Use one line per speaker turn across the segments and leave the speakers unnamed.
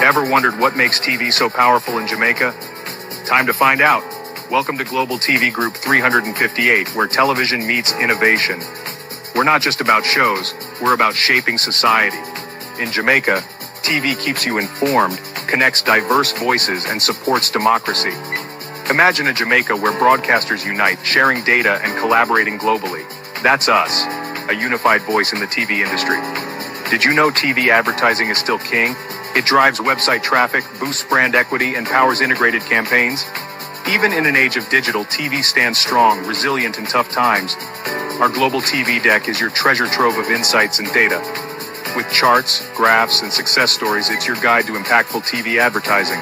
Ever wondered what makes TV so powerful in Jamaica? Time to find out. Welcome to Global TV Group 358, where television meets innovation. We're not just about shows, we're about shaping society. In Jamaica, TV keeps you informed, connects diverse voices, and supports democracy. Imagine a Jamaica where broadcasters unite, sharing data and collaborating globally. That's us, a unified voice in the TV industry. Did you know TV advertising is still king? It drives website traffic, boosts brand equity, and powers integrated campaigns. Even in an age of digital, TV stands strong, resilient in tough times. Our global TV deck is your treasure trove of insights and data. With charts, graphs, and success stories, it's your guide to impactful TV advertising.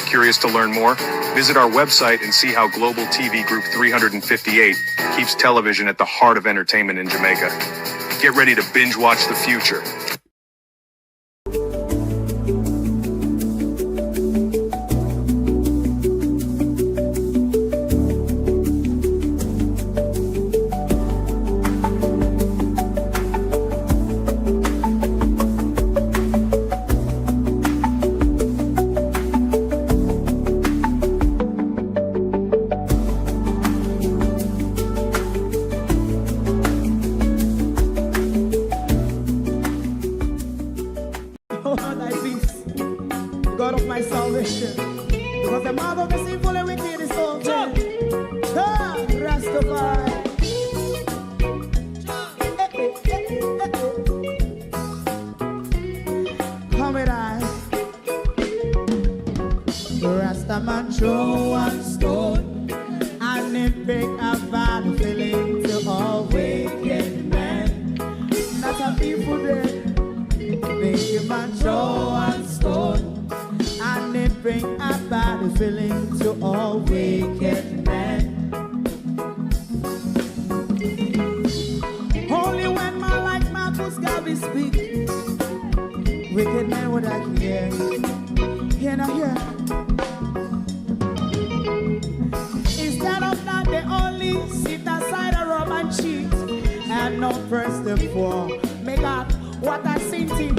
Curious to learn more? Visit our website and see how Global TV Group 358 keeps television at the heart of entertainment in Jamaica. Get ready to binge watch the future.
God of my salvation, because the mouth of the sinful and wicked is open. Rastafari. Come with I. Rastaman throw one stone, and it bring a bad feeling to all wicked men. Not a people there. Make a man throw one stone, and it bring a bad feeling to all wicked men. Only when man like Marcus Garvey speak, wicked men would I hear. Hear now hear. Instead of that, they only sit aside a rub and cheat, and not press the floor. Make up what I seen to.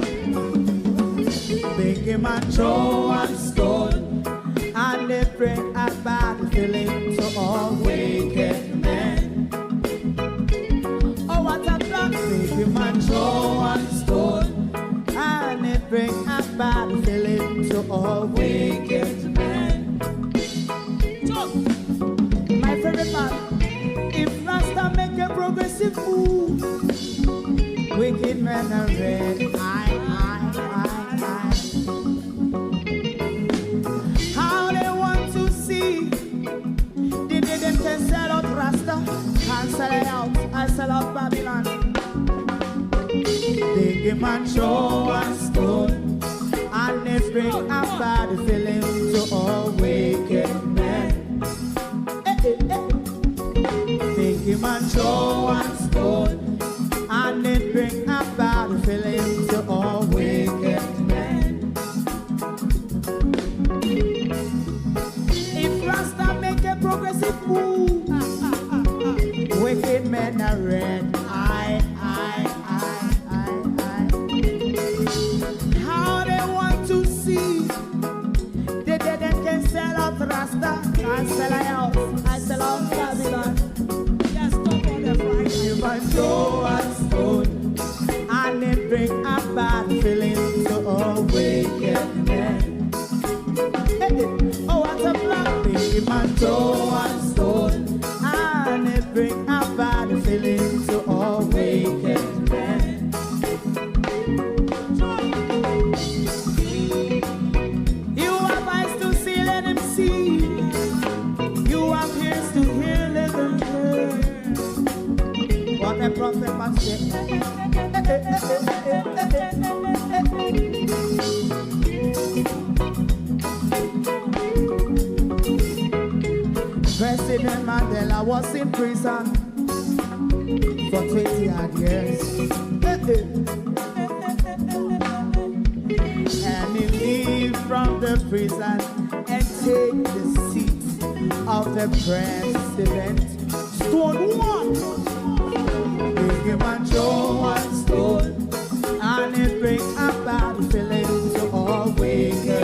Big him and throw one stone, and they bring a bad feeling to all wicked men. Oh, what a plan! Big him and throw one stone, and they bring a bad feeling to all wicked men. My favorite part, if Rasta make a progressive move, wicked men are red. How they want to see the day them can sell out Rasta and sell it out. I sell out Babylon. Big man throw one stone, and they bring a bad feeling to all wicked men. Big man throw one stone, and it bring a bad feeling to all wicked men. If Rasta make a progressive move, wicked men are red. How they want to see the dead can sell out Rasta and sell out. I sell out Babylon. Yes, stop on the Friday. You might throw a stone, and it bring a bad feeling to all wicked men. Oh, what a black thing, man, throw one stone, and it bring a bad feeling to all wicked men. You have eyes to see, let him see. You have ears to hear, let them hear. What a prophet must say. President Mandela was in prison for 20 odd years. And he leave from the prison and take the seat of the president. Stone one. Big him and throw one stone, and it bring a bad feeling to all wicked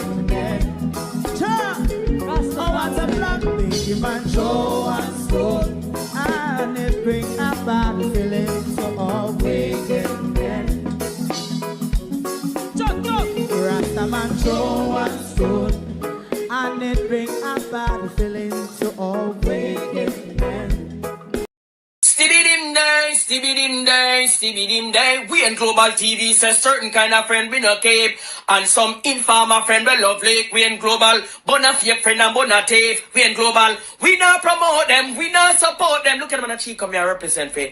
man throw one stone, and it bring a bad feeling to all wicked men.
Stibbidim day, stibbidim day, stibbidim day. We in Global TV says certain kind of friend we no cape, and some informer friend we lovely. We in Global, bona fake friend and bona tape. We in Global, we not promote them, we not support them. Look at them on the cheek, come here represent for.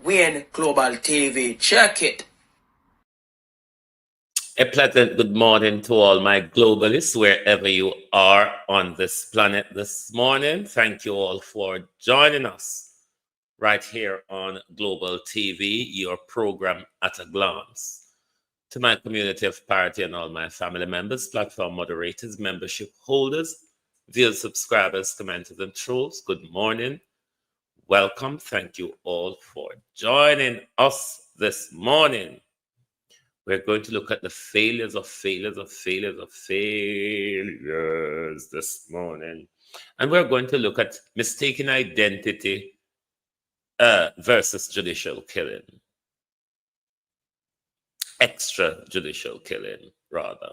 We in Global TV, check it.
A pleasant good morning to all my globalists, wherever you are on this planet this morning. Thank you all for joining us right here on Global TV, your program at a glance. To my community of parity and all my family members, platform moderators, membership holders, viewers, subscribers, commenters, and trolls, good morning. Welcome. Thank you all for joining us this morning. We're going to look at the failures this morning. And we're going to look at mistaken identity versus judicial killing. Extrajudicial killing, rather.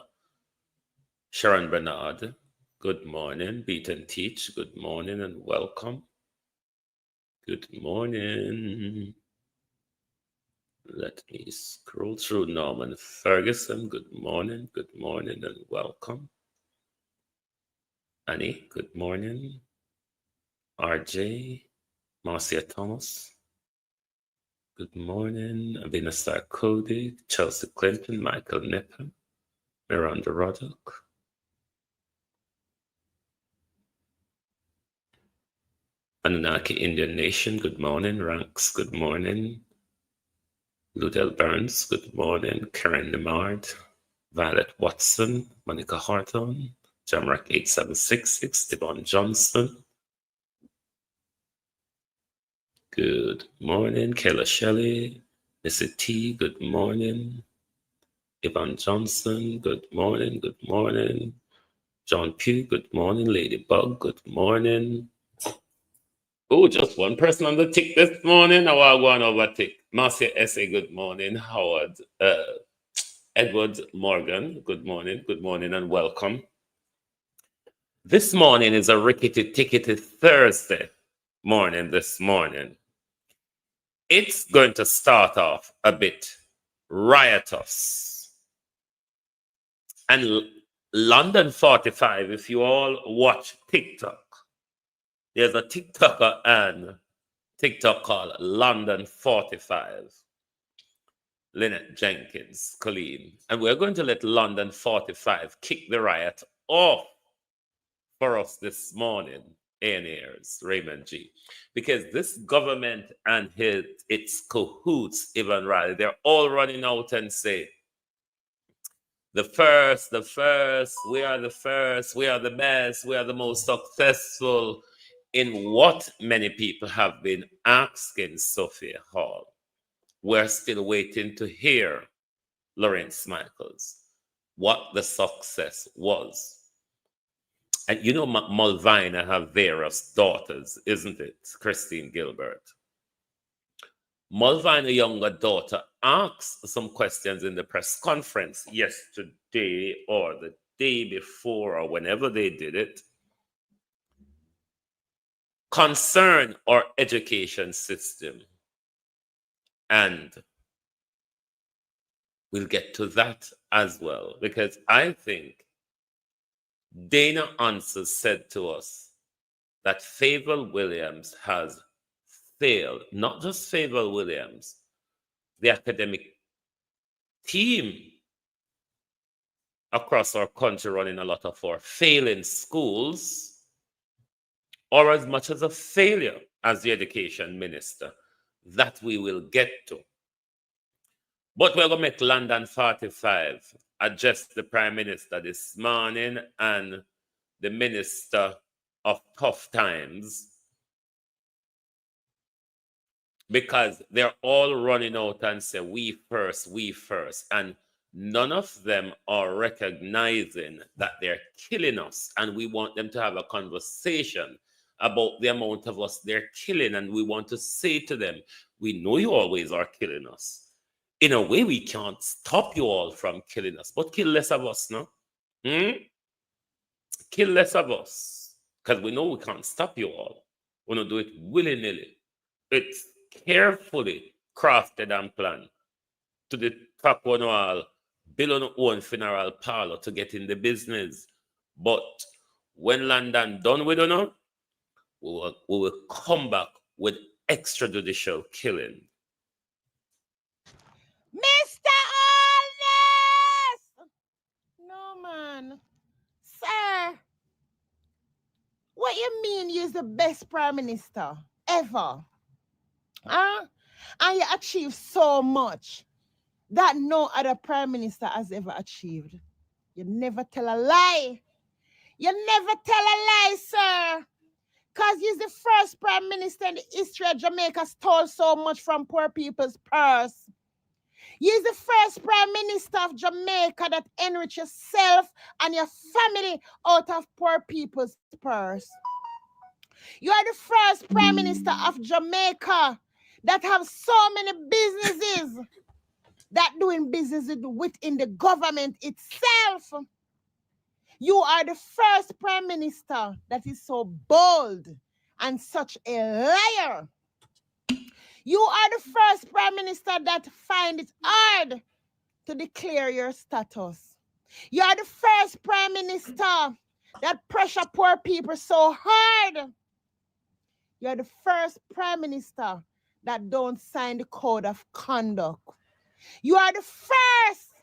Sharon Bernard, good morning. Beat and Teach, good morning and welcome. Good morning. Let me scroll through. Norman Ferguson, good morning and welcome. Annie, good morning. RJ, Marcia Thomas, good morning. Abinasar Cody, Chelsea Clinton, Michael Nipper, Miranda Roddock. Anunnaki Indian Nation, good morning. Ranks, good morning. Ludell Burns, good morning. Karen Nemard, Violet Watson, Monica Horton, Jamrock 8766, Devon Johnson. Good morning. Kayla Shelley, Missy T, good morning. Yvonne Johnson, good morning. John Pugh, good morning. Ladybug, good morning. Oh, just one person on the tick this morning. Now I'll go on over tick. Marcia S.A., good morning. Howard, Edward Morgan, good morning and welcome. This morning is a rickety-tickety Thursday morning this morning. It's going to start off a bit riotous. And London 45, if you all watch TikTok, there's a TikToker and TikTok called London 45. Lynette Jenkins, Colleen. And we're going to let London 45 kick the riot off for us this morning, ANAers, Raymond G. Because this government and its cahoots, Ivan Riley, they're all running out and say, the first, we are the first, we are the best, we are the most successful in what many people have been asking Sophia Hall. We're still waiting to hear Lawrence Michaels, what the success was. And you know, Mulvina have various daughters, isn't it? Christine Gilbert. Mulvina's younger daughter asked some questions in the press conference yesterday or the day before or whenever they did it, concern our education system. And we'll get to that as well, because I think Dana Answers said to us that Favour Williams has failed, not just Favour Williams, the academic team across our country running a lot of our failing schools, or as much as a failure as the education minister, that we will get to. But we're going to make London 45 address the Prime Minister this morning and the Minister of Tough Times, because they're all running out and say, we first. And none of them are recognizing that they're killing us. And we want them to have a conversation about the amount of us they're killing. And we want to say to them, we know you always are killing us. In a way, we can't stop you all from killing us, but kill less of us, no? Kill less of us. Because we know we can't stop you all. We don't do it willy-nilly. It's carefully crafted and planned to the top one all, build on our own funeral parlor to get in the business. But when London done with it, we will come back with extrajudicial killing.
Mr. Holness! No, man. Sir, what you mean you're the best prime minister ever? Huh? And you achieved so much that no other prime minister has ever achieved. You never tell a lie. You never tell a lie, sir. Because you're the first prime minister in the history of Jamaica stole so much from poor people's purse. You're the first prime minister of Jamaica that enrich yourself and your family out of poor people's purse. You are the first prime minister of Jamaica that have so many businesses that doing business within the government itself. You are the first prime minister that is so bold and such a liar. You are the first prime minister that find it hard to declare your status. You are the first prime minister that pressure poor people so hard. You are the first prime minister that don't sign the code of conduct. You are the first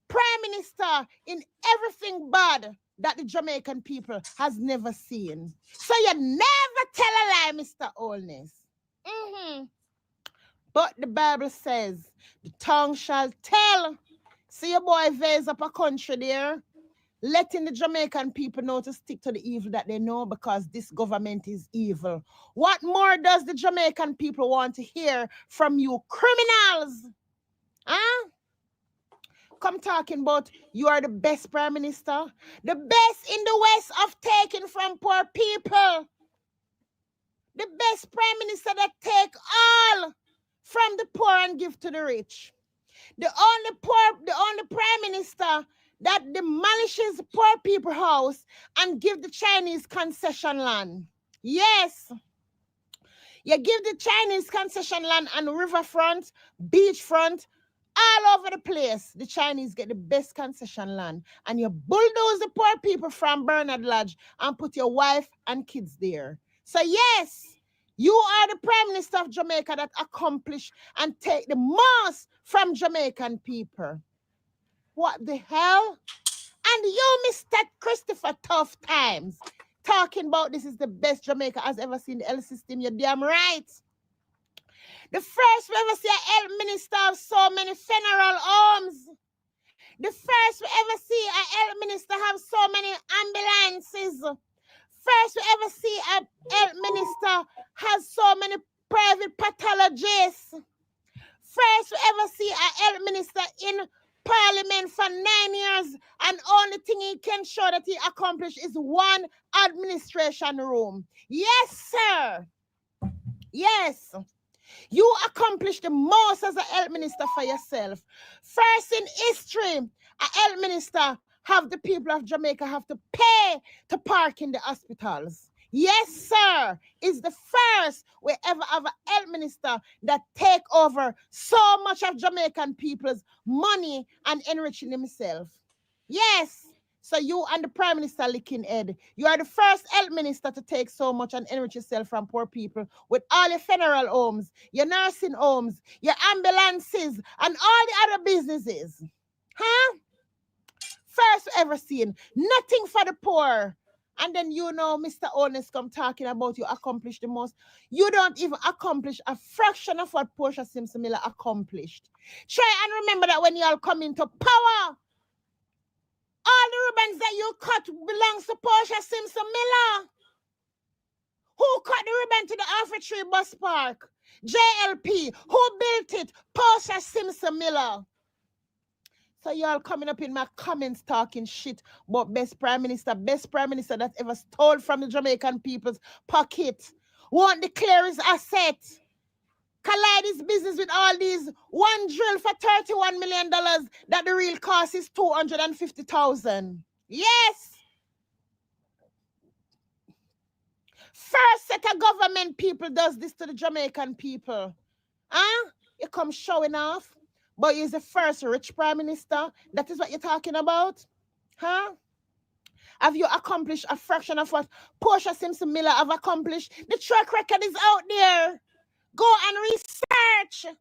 prime minister in everything bad that the Jamaican people has never seen. So you never tell a lie, Mr. Holness. But the Bible says, the tongue shall tell. See your boy Vase up a country there, letting the Jamaican people know to stick to the evil that they know because this government is evil. What more does the Jamaican people want to hear from you criminals? Huh? Come talking about you are the best prime minister, the best in the West of taking from poor people, the best prime minister that take all from the poor and give to the rich, the only prime minister that demolishes poor people's house and give the Chinese concession land. Yes, you give the Chinese concession land on riverfront, beachfront, all over the place. The Chinese get the best concession land. And you bulldoze the poor people from Bernard Lodge and put your wife and kids there. So yes, you are the Prime Minister of Jamaica that accomplish and take the most from Jamaican people. What the hell? And you, Mr. Christopher Tough Times, talking about this is the best Jamaica has ever seen the health system. You're damn right. The first we ever see a health minister of so many funeral homes. The first we ever see a health minister have so many ambulances. First we ever see a health minister has so many private pathologists. First we ever see a health minister in Parliament for 9 years, and only thing he can show that he accomplished is one administration room. Yes, sir. Yes. You accomplished the most as a health minister for yourself. First in history, a health minister have the people of Jamaica have to pay to park in the hospitals. Yes, sir. It's the first we ever have a health minister that take over so much of Jamaican people's money and enriching himself. Yes. So you and the Prime Minister licking head. You are the first health minister to take so much and enrich yourself from poor people with all your funeral homes, your nursing homes, your ambulances, and all the other businesses. Huh? First ever seen. Nothing for the poor. And then you know Mr. Holness come talking about you accomplish the most. You don't even accomplish a fraction of what Portia Simpson Miller accomplished. Try and remember that when you all come into power, all the ribbons that you cut belongs to Portia Simpson Miller. Who cut the ribbon to the Alfred Bus Park? JLP. Who built it? Portia Simpson Miller. So y'all coming up in my comments talking shit about best prime minister that ever stole from the Jamaican people's pocket. Won't declare his asset. Collide his business with all these one drill for $31 million that the real cost is $250,000. Yes. First set of government people does this to the Jamaican people. Huh? You come showing off, but you're the first rich prime minister. That is what you're talking about? Huh? Have you accomplished a fraction of what Portia Simpson Miller have accomplished? The track record is out there. Go and research.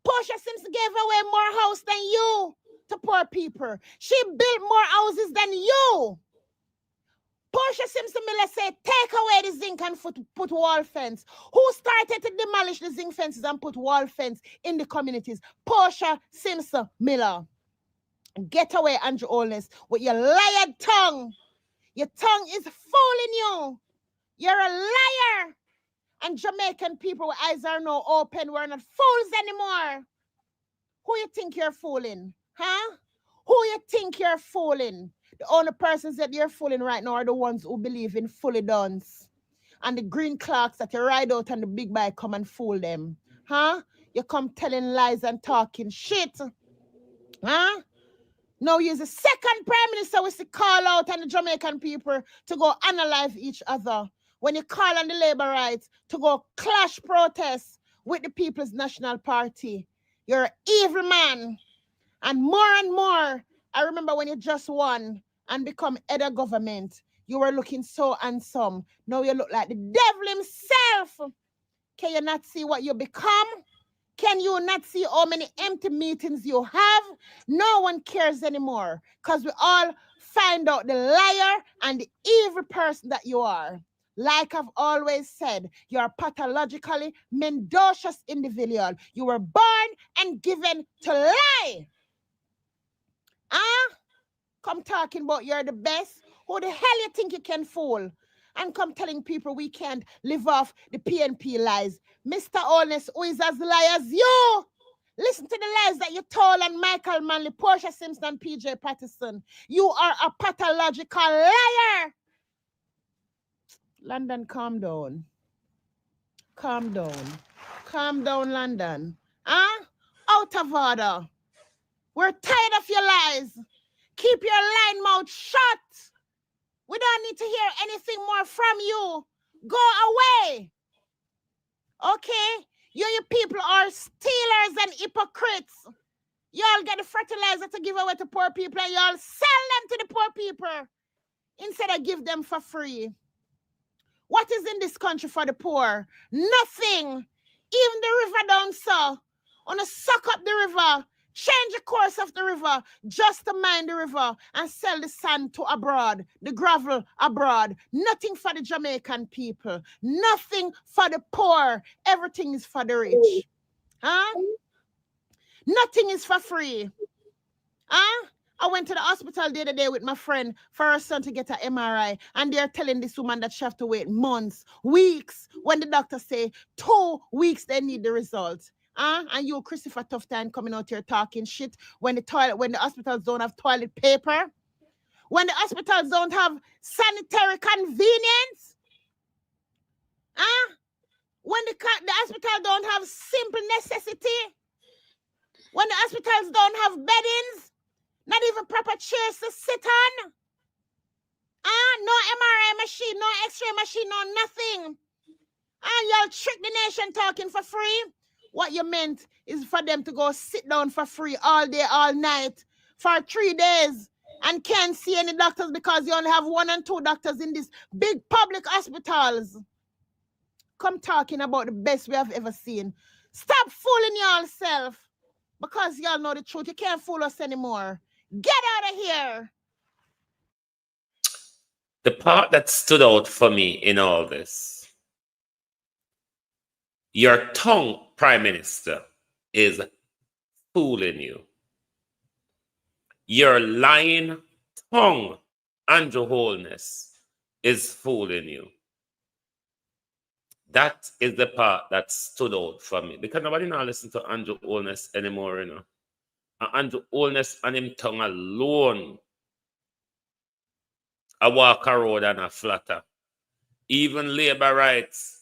Portia Simpson gave away more house than you to poor people. She built more houses than you. Portia Simpson Miller said, take away the zinc and put wall fence. Who started to demolish the zinc fences and put wall fence in the communities? Portia Simpson Miller. Get away, Andrew Holness, with your liar tongue. Your tongue is fooling you. You're a liar. And Jamaican people with eyes are now open. We're not fools anymore. Who you think you're fooling? Huh? Who you think you're fooling? The only persons that you're fooling right now are the ones who believe in fully dons. And the green clerks that you ride out on the big bike come and fool them. Huh? You come telling lies and talking shit. Huh? Now you're the second prime minister we see call out on the Jamaican people to go analyze each other. When you call on the labor rights to go clash protests with the People's National Party. You're an evil man. And more, I remember when you just won and become head of government, you were looking so handsome. Now you look like the devil himself. Can you not see what you become? Can you not see how many empty meetings you have? No one cares anymore because we all find out the liar and the evil person that you are. Like I've always said, you're a pathologically mendacious individual. You were born and given to lie. Huh? Come talking about you're the best. Who the hell you think you can fool? And come telling people we can't live off the PNP lies. Mr. Holness, who is as lie as you? Listen to the lies that you told on Michael Manley, Portia Simpson, PJ Patterson. You are a pathological liar. London, calm down. Calm down. Calm down, London. Huh? Out of order. We're tired of your lies. Keep your lying mouth shut. We don't need to hear anything more from you. Go away. Okay? You people are stealers and hypocrites. Y'all get the fertilizer to give away to poor people and y'all sell them to the poor people instead of give them for free. What is in this country for the poor? Nothing. Even the river down south. Wanna suck up the river. Change the course of the river just to mine the river and sell the sand to abroad, the gravel abroad. Nothing for the Jamaican people. Nothing for the poor. Everything is for the rich. Huh? Nothing is for free. Huh? I went to the hospital the other day with my friend for her son to get an MRI, and they're telling this woman that she have to wait months, weeks, when the doctor say 2 weeks they need the result. And you, Christopher Tough Time, coming out here talking shit when the hospitals don't have toilet paper, when the hospitals don't have sanitary convenience, when the hospital don't have simple necessity, when the hospitals don't have beddings, not even proper chairs to sit on, no MRI machine, no X-ray machine, no nothing, and y'all trick the nation talking for free. What you meant is for them to go sit down for free all day, all night, for 3 days, and can't see any doctors because you only have 1 and 2 doctors in these big public hospitals. Come talking about the best we have ever seen. Stop fooling yourself because y'all know the truth. You can't fool us anymore. Get out of here.
The part that stood out for me in all this, your tongue, Prime Minister, is fooling you. Your lying tongue, Andrew Holness, is fooling you. That is the part that stood out for me. Because nobody now listen to Andrew Holness anymore, you know. And Andrew Holness and him tongue alone, I walk a road and a flatter. Even labor rights,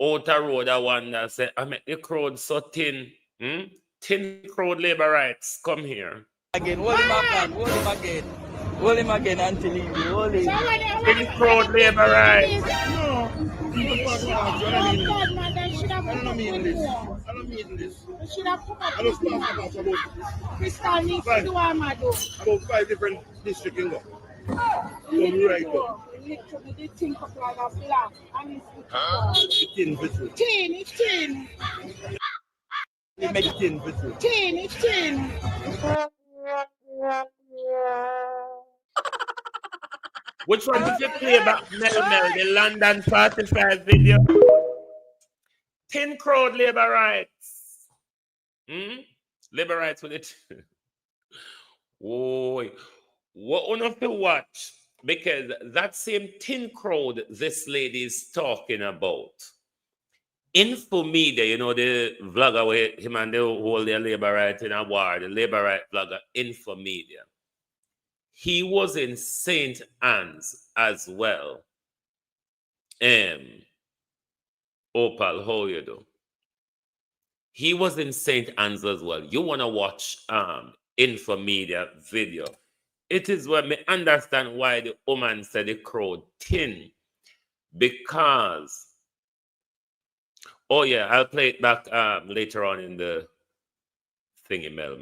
out a road, I wonder, say, I make the crowd so thin. Thin crowd labor rights, come here.
Again, hold him back, hold him again.
Hold him again until he hold him.
Tin crowd labor rights.
No. People talk about you. I don't mean this.
Man, they should have
I
put
don't
up
mean
with
this.
more.
I don't mean this.
They should have put up
I
with
just talk
more.
about
Crystal needs to do what I do.
about 5 different districts in go.
You
Right.
literally think of like a black and it's
It's tin vessel.
tin, it's tin.
It makes tin vessel.
Tin, it's tin.
Which one did you play about Mel Mel, the London 45 video? Tin crowd labor rights. Labor rights with it. Oh, what on have to watch? Because that same tin crowd this lady is talking about. Infomedia, you know, the vlogger where him and they hold their labor right in a war, the labor right vlogger, Infomedia. He was in St. Anne's as well. Opal, how you do? He was in St. Anne's as well. You want to watch Infomedia video. It is where me understand why the woman said the crowd thin. Because, oh yeah, I'll play it back later on in the thingy Mel.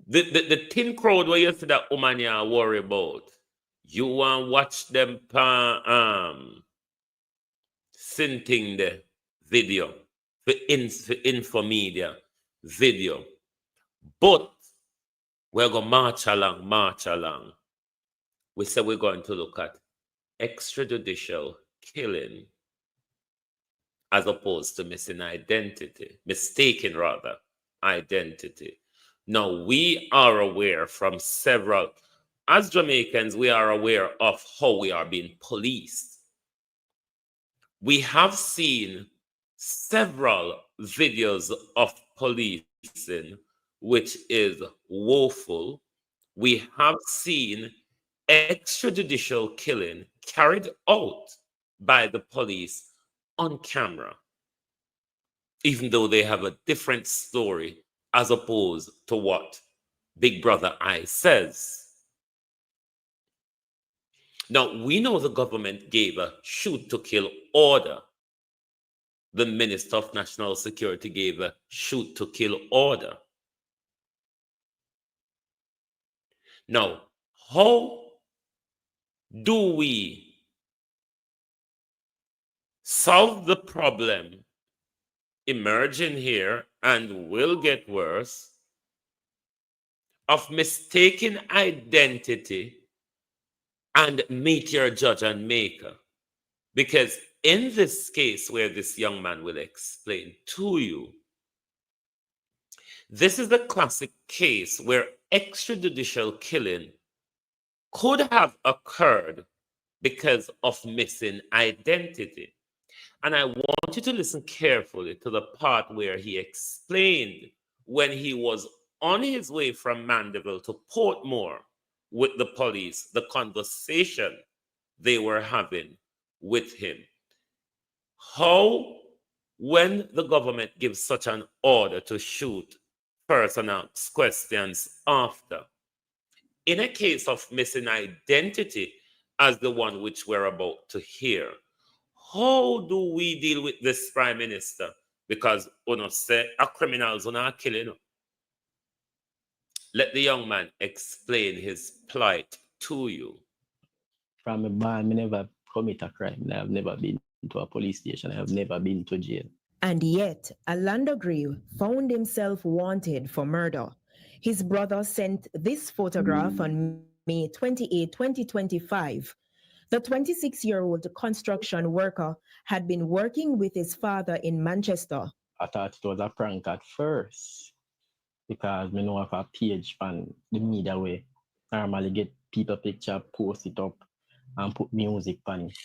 The thin crowd where you see that woman you worry about. You want to watch them synthing the video for Infomedia video. But we're going to march along. We said we're going to look at extrajudicial killing as opposed to mistaken identity. Now, we are aware from several, as Jamaicans, we are aware of how we are being policed. We have seen several videos of policing, which is woeful. We have seen extrajudicial killing carried out by the police on camera, even though they have a different story as opposed to what Big Brother I says. Now, we know the government gave a shoot to kill order. The Minister of National Security gave a shoot to kill order. Now, how do we solve the problem emerging here and will get worse of mistaken identity and meet your judge and maker? Because in this case where this young man will explain to you, this is the classic case where extrajudicial killing could have occurred because of missing identity. And I want you to listen carefully to the part where he explained when he was on his way from Mandeville to Portmore with the police, the conversation they were having with him. How, when the government gives such an order to shoot, person asks questions after. In a case of missing identity, as the one which we're about to hear, how do we deal with this prime minister? Because say a criminals are killing. Let the young man explain his plight to you.
From a man, I never commit a crime. I have never been to a police station. I have never been to jail.
And yet, Orlando Grieve found himself wanted for murder. His brother sent this photograph on May 28, 2025. The 26-year-old construction worker had been working with his father in Manchester.
I thought it was a prank at first because I know of a page on the media where normally get people picture, post it up, and put music on it.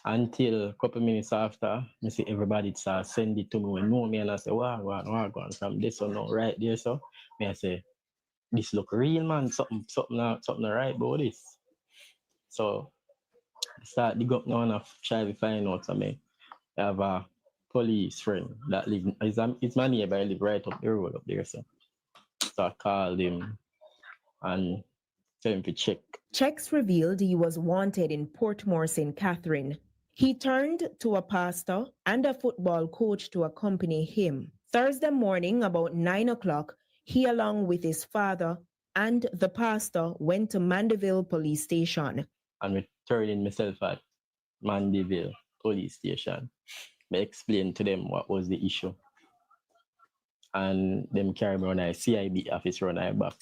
Until a couple minutes after, I see everybody start send it to me when know me, and I say, wow, going from this one now, right there, so I say, this look real, man, something right about this. So I start dig up now and I try to find out something. I have a police friend that live, it's my neighbor, I live right up the road up there, so pastor called him and tell him to check.
Checks revealed he was wanted in Portmore, St. Catherine. He turned to a pastor and a football coach to accompany him. Thursday morning, about 9 o'clock, he, along with his father and the pastor, went to Mandeville Police Station.
And returning myself at Mandeville Police Station, I explained to them what was the issue. And them carry me on a CIB office run I back.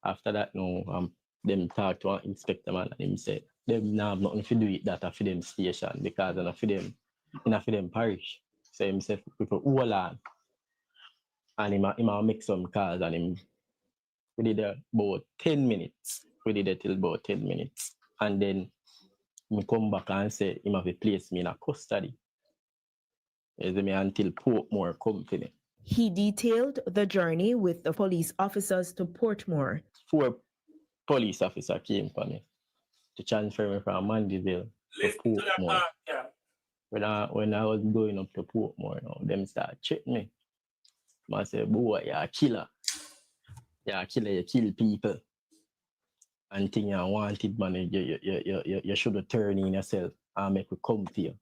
After that, them talk to an inspector man and him said, them now have nothing to do with that for them station because enough for them parish. So himself people all on. And him make some calls and we did about 10 minutes. We did it till about 10 minutes. And then he come back and say him have to place me in a custody. Until Portmore company.
He detailed the journey with the police officers to Portmore.
4 police officers came for me to transfer me from Mandeville to Portmore. When I was going up to Portmore, them start checking me. I said, boy, you're a killer. You're a killer, you kill people. And thing you wanted, man, you should have turned in yourself and make me come to you.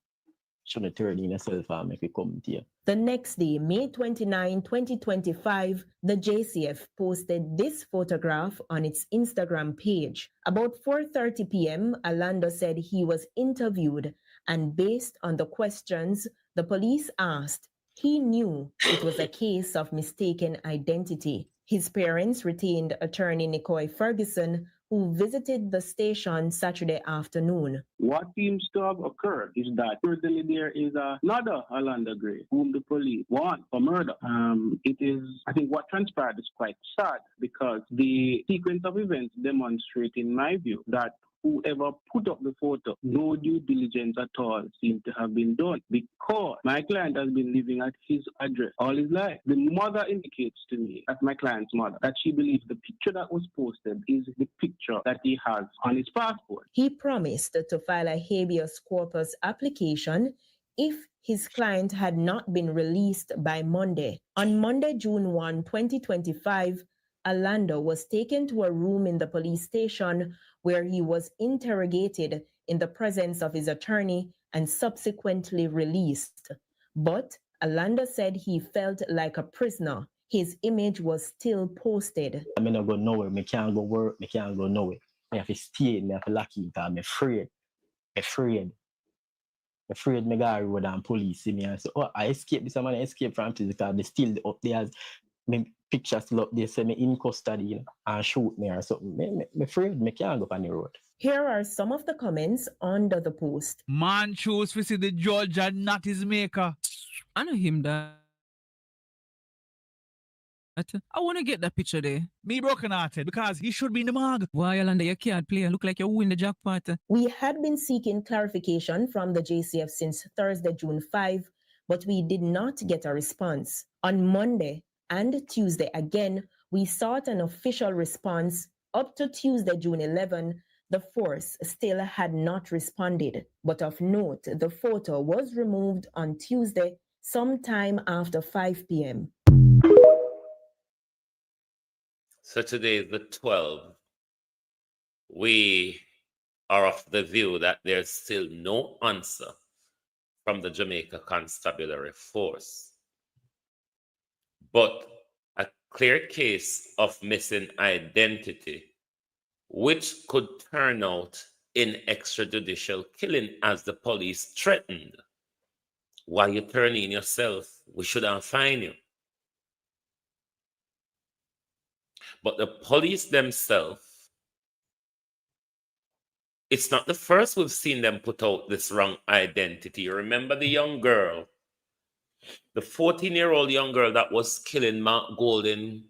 Shouldn't turn in yourself and make it come to you.
The next day, May 29, 2025, the JCF posted this photograph on its Instagram page. About 4:30 p.m., Alando said he was interviewed, and based on the questions the police asked, he knew it was a case of mistaken identity. His parents retained attorney Nicoy Ferguson, who visited the station Saturday afternoon.
What seems to have occurred is that certainly there is another Alanda Gray whom the police want for murder. I think what transpired is quite sad because the sequence of events demonstrate, in my view, that whoever put up the photo, no due diligence at all seemed to have been done because my client has been living at his address all his life. The mother indicates to me, that's my client's mother, that she believes the picture that was posted is the picture that he has on his passport.
He promised to file a habeas corpus application if his client had not been released by Monday. On Monday, June 1, 2025, Alando was taken to a room in the police station where he was interrogated in the presence of his attorney and subsequently released. But Alando said he felt like a prisoner. His image was still posted.
I'm not go nowhere. I can't go work. I can't go nowhere. I have to stay. I have to lock in because I'm afraid. Afraid me go road and police see me and say, oh, I escaped this man, I escaped from prison because they still up there. My pictures still up there, say me in custody and shoot me or something. I'm afraid me can't go on the road.
Here are some of the comments under the post.
Man chose to see the judge and not his maker. I know him that. I want to get that picture there. Me broken hearted because he should be in the mag. Why, Yolanda, you can't play? Look like you win the jackpot.
We had been seeking clarification from the JCF since Thursday, June 5, but we did not get a response. On Monday and Tuesday again, we sought an official response. Up to Tuesday, June 11, the force still had not responded. But of note, the photo was removed on Tuesday, sometime after 5 p.m.
So today is the 12th. We are of the view that there's still no answer from the Jamaica Constabulary Force. But a clear case of missing identity, which could turn out in extrajudicial killing as the police threatened. While you turn in yourself, we shouldn't find you. But the police themselves, it's not the first we've seen them put out this wrong identity. You remember the young girl, the 14-year-old young girl that was killing Mount Golden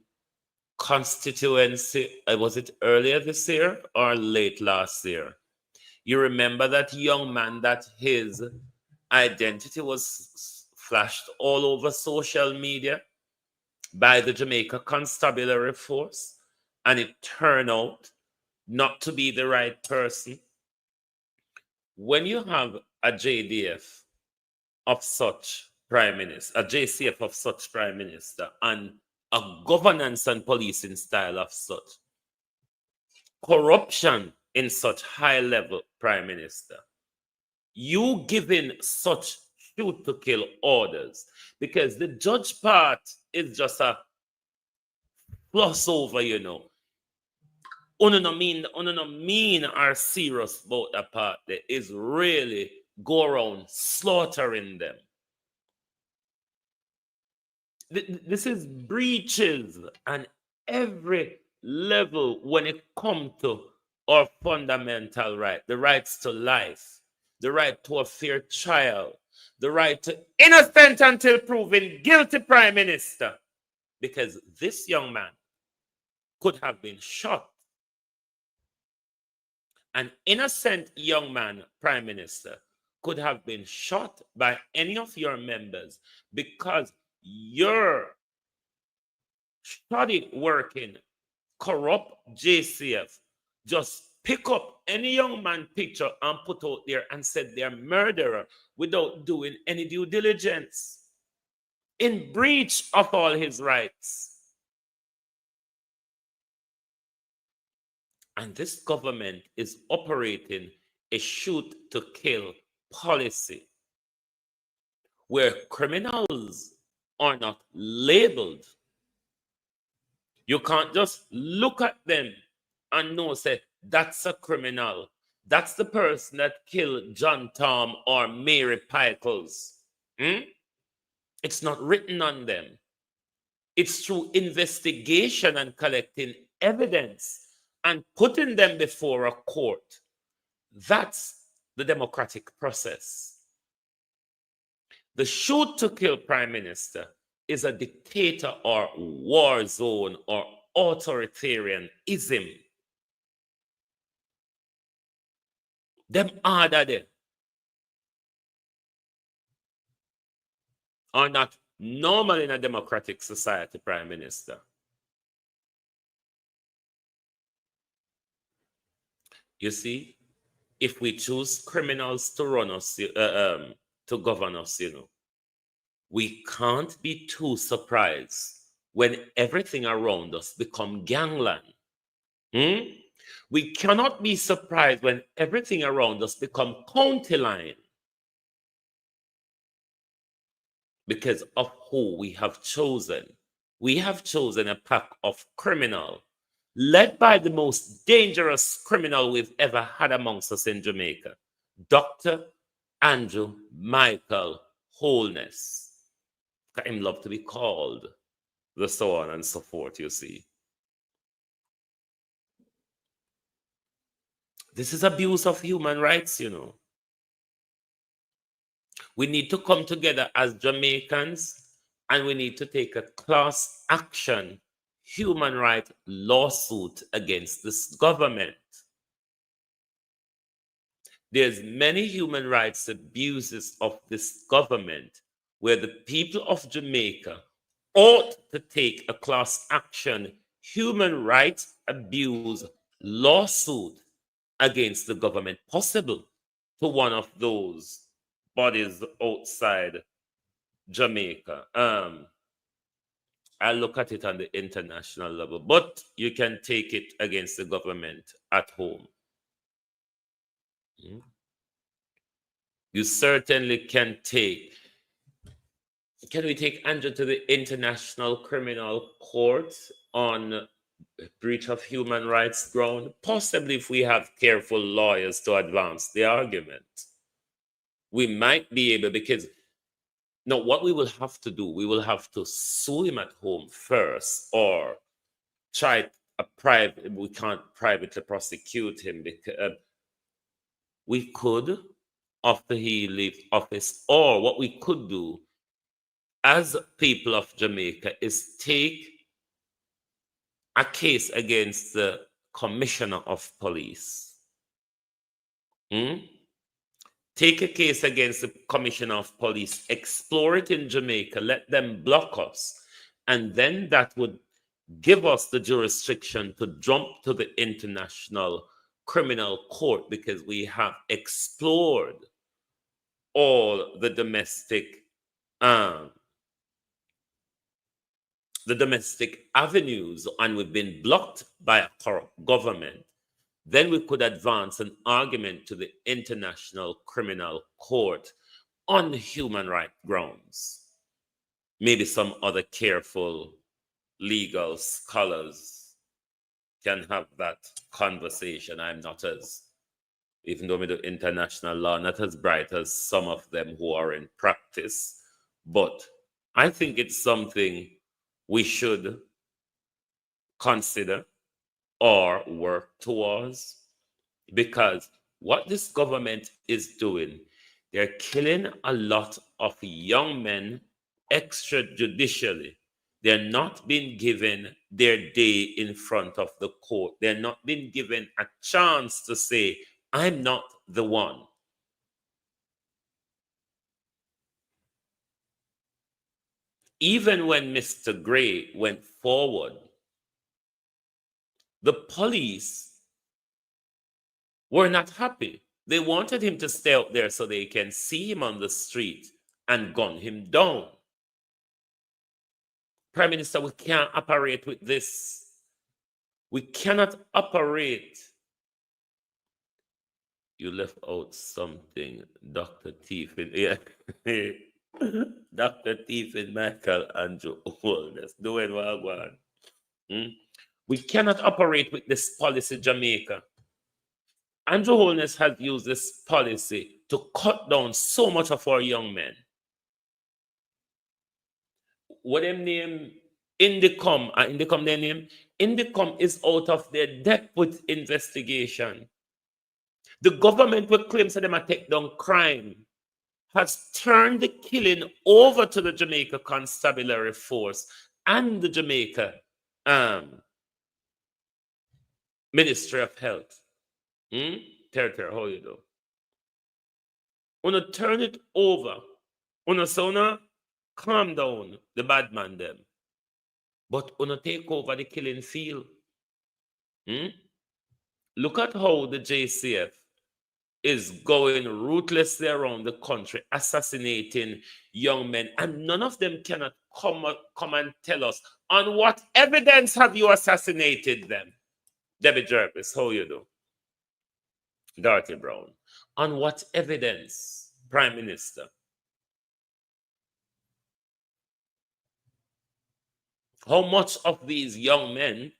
constituency, was it earlier this year or late last year? You remember that young man that his identity was flashed all over social media by the Jamaica Constabulary Force, and it turned out not to be the right person. When you have a JDF of such prime minister, a JCF of such prime minister, and a governance and policing style of such corruption in such high level, Prime Minister. You giving such shoot to kill orders because the judge part is just a plus over, you know. Uno no mean are serious about that part. There is really go around slaughtering them. This is breaches on every level when it comes to our fundamental right, the rights to life, the right to a fair trial, the right to innocent until proven guilty, Prime Minister. Because this young man could have been shot. An innocent young man, Prime Minister, could have been shot by any of your members because your studied working corrupt JCF just pick up any young man picture and put out there and said they're murderer without doing any due diligence in breach of all his rights. And this government is operating a shoot to kill policy where criminals are not labeled. You can't just look at them and know, say, that's a criminal. That's the person that killed John Tom or Mary Pickles. It's not written on them. It's through investigation and collecting evidence and putting them before a court. That's the democratic process. The shoot to kill Prime Minister is a dictator or war zone or authoritarianism. Them order them are not normal in a democratic society, Prime Minister. You see, if we choose criminals to run us, to govern us, you know, we can't be too surprised when everything around us become gangland. We cannot be surprised when everything around us become county line because of who we have chosen. We have chosen a pack of criminals led by the most dangerous criminal we've ever had amongst us in Jamaica, Dr. Andrew Michael Holness. Him love to be called the so on and so forth, you see. This is abuse of human rights, you know. We need to come together as Jamaicans and we need to take a class action human rights lawsuit against this government. There's many human rights abuses of this government where the people of Jamaica ought to take a class action human rights abuse lawsuit against the government, possible to one of those bodies outside Jamaica. I look at it on the international level, but you can take it against the government at home. You certainly can take. Can we take Andrew to the International Criminal Court on breach of human rights ground? Possibly if we have careful lawyers to advance the argument. We might be able, because now what we will have to do, we will have to sue him at home first or try a private, we can't privately prosecute him because we could, after he leaves office, or what we could do as people of Jamaica is take a case against the commissioner of police. Take a case against the commissioner of police, explore it in Jamaica, let them block us, and then that would give us the jurisdiction to jump to the International Criminal Court because we have explored all the domestic the domestic avenues and we've been blocked by a corrupt government, then we could advance an argument to the International Criminal Court on human rights grounds. Maybe some other careful legal scholars can have that conversation. I'm not as, even though we do international law, not as bright as some of them who are in practice, but I think it's something we should consider or work towards, because what this government is doing, they're killing a lot of young men extrajudicially. They're not being given their day in front of the court. They're not being given a chance to say, I'm not the one. Even when Mr. Gray went forward, the police were not happy. They wanted him to stay out there so they can see him on the street and gun him down. Prime Minister, we can't operate with this. We cannot operate. You left out something, Dr. Tiefin. Yeah. Dr. Tiefin, Michael, Andrew, Holness, doing what I want. We cannot operate with this policy, Jamaica. Andrew Holness has used this policy to cut down so much of our young men. What them name Indicom, Indicom their name? Indicom is out of their depth with investigation. The government will claim that they take down crime has turned the killing over to the Jamaica Constabulary Force and the Jamaica Ministry of Health. Territory, how you do? Wanna turn it over. Wanna calm down the bad man them. But wanna take over the killing field. Look at how the JCF is going ruthlessly around the country, assassinating young men, and none of them cannot come and tell us on what evidence have you assassinated them. Debbie Jervis, how you do? Dorothy Brown, on what evidence, Prime Minister? How much of these young men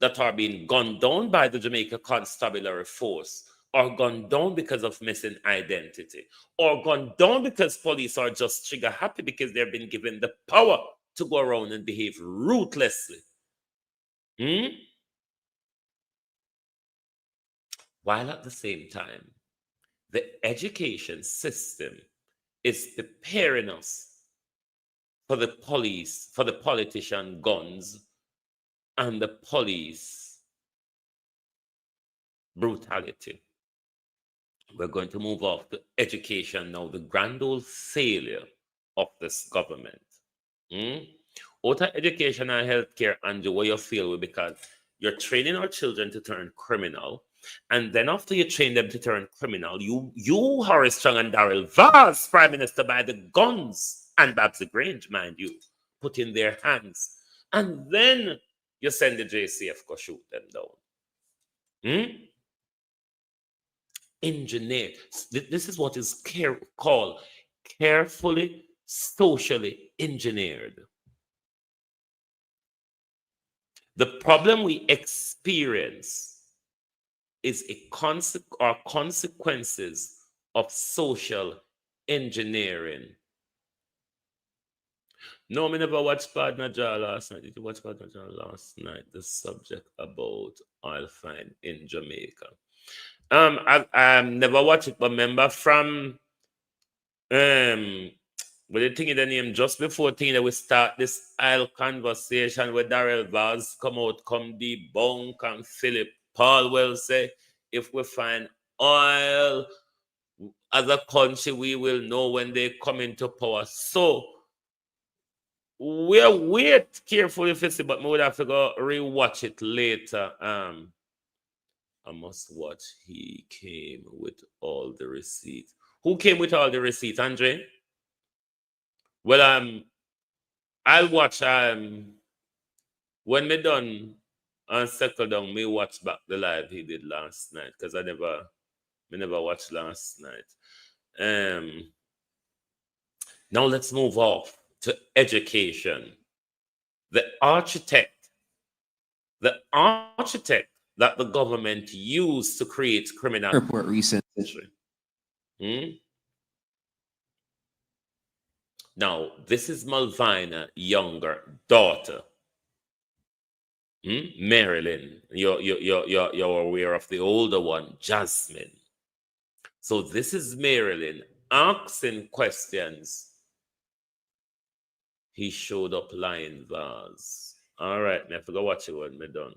that are being gunned down by the Jamaica Constabulary Force are gunned down because of missing identity, or gunned down because police are just trigger happy because they've been given the power to go around and behave ruthlessly? While at the same time, the education system is preparing us for the police, for the politician guns and the police brutality. We're going to move off to education now, the grand old failure of this government. Out of education and healthcare, Andrew, what you feel with, because you're training our children to turn criminal, and then after you train them to turn criminal, you Horace Strong and Darrell Vaz, Prime Minister, by the guns, and Babsy Grange, mind you, put in their hands, and then you send the JCF go shoot them down. Engineered. This is what is called carefully, socially engineered. The problem we experience is consequences of social engineering. No, I never watched Partner Jar last night. Did you watch Partner Jar last night? The subject about oil find in Jamaica. I never watched it, but remember from what the thing in the name just before thing that we start this oil conversation where Darrell Vaz come debunk, and Philip Paul will say, if we find oil as a country, we will know when they come into power. So we'll wait carefully if you see, but we would have to go rewatch it later. I must watch. He came with all the receipts. Who came with all the receipts, Andre? Well, I'll watch when me done and settle down, me watch back the live he did last night because me never watched last night. Now let's move off to education. The architect that the government used to create criminal
report recently.
Now, this is Malvina younger daughter. Marilyn, you're aware of the older one, Jasmine. So this is Marilyn asking questions. He showed up lying vase. All right, I forgot what you when me done.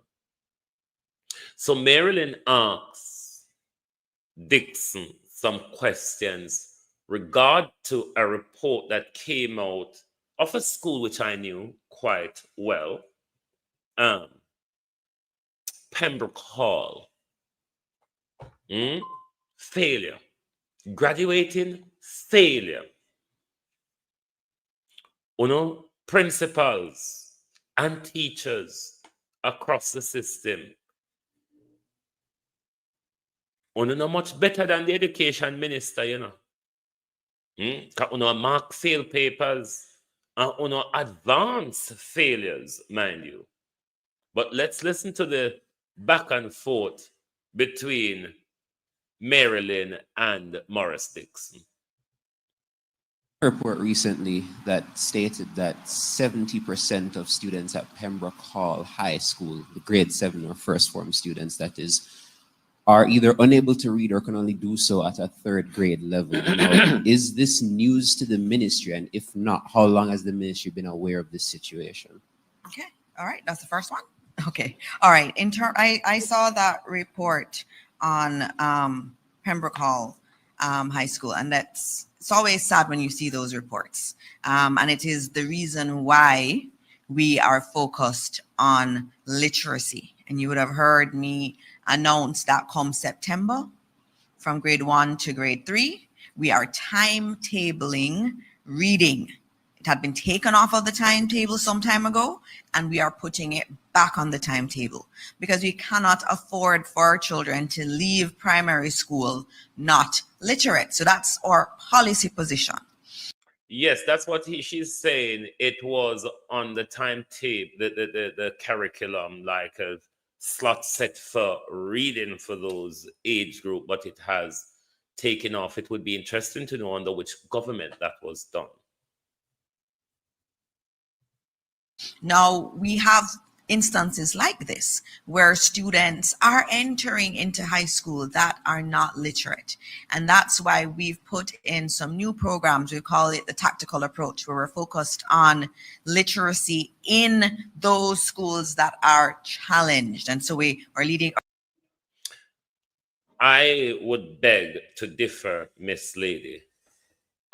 So Marilyn asks Dixon some questions regard to a report that came out of a school which I knew quite well, Pembroke Hall. Failure. Graduating failure. Principals and teachers across the system. Not much better than the education minister, mark fail papers and advanced failures, mind you. But let's listen to the back and forth between Marilyn and Morris Dixon.
Report recently that stated that 70% of students at Pembroke Hall High School, the grade 7 or first form students, that is, are either unable to read or can only do so at a third grade level. Now, is this news to the ministry? And if not, how long has the ministry been aware of this situation?
Okay. All right. That's the first one. Okay. All right. I saw that report on Pembroke Hall High School, and it's always sad when you see those reports. And it is the reason why we are focused on literacy. And you would have heard me announce that come September, from grade 1 to grade 3, we are timetabling reading. It had been taken off of the timetable some time ago, and we are putting it back on the timetable because we cannot afford for our children to leave primary school not literate. So that's our policy position.
Yes, that's what she's saying. It was on the timetable, the curriculum, like a slot set for reading for those age group, but it has taken off. It would be interesting to know under which government that was done.
Now, we have instances like this where students are entering into high school that are not literate. And that's why we've put in some new programs. We call it the tactical approach, where we're focused on literacy in those schools that are challenged. And so we are leading.
I would beg to differ, Miss Lady.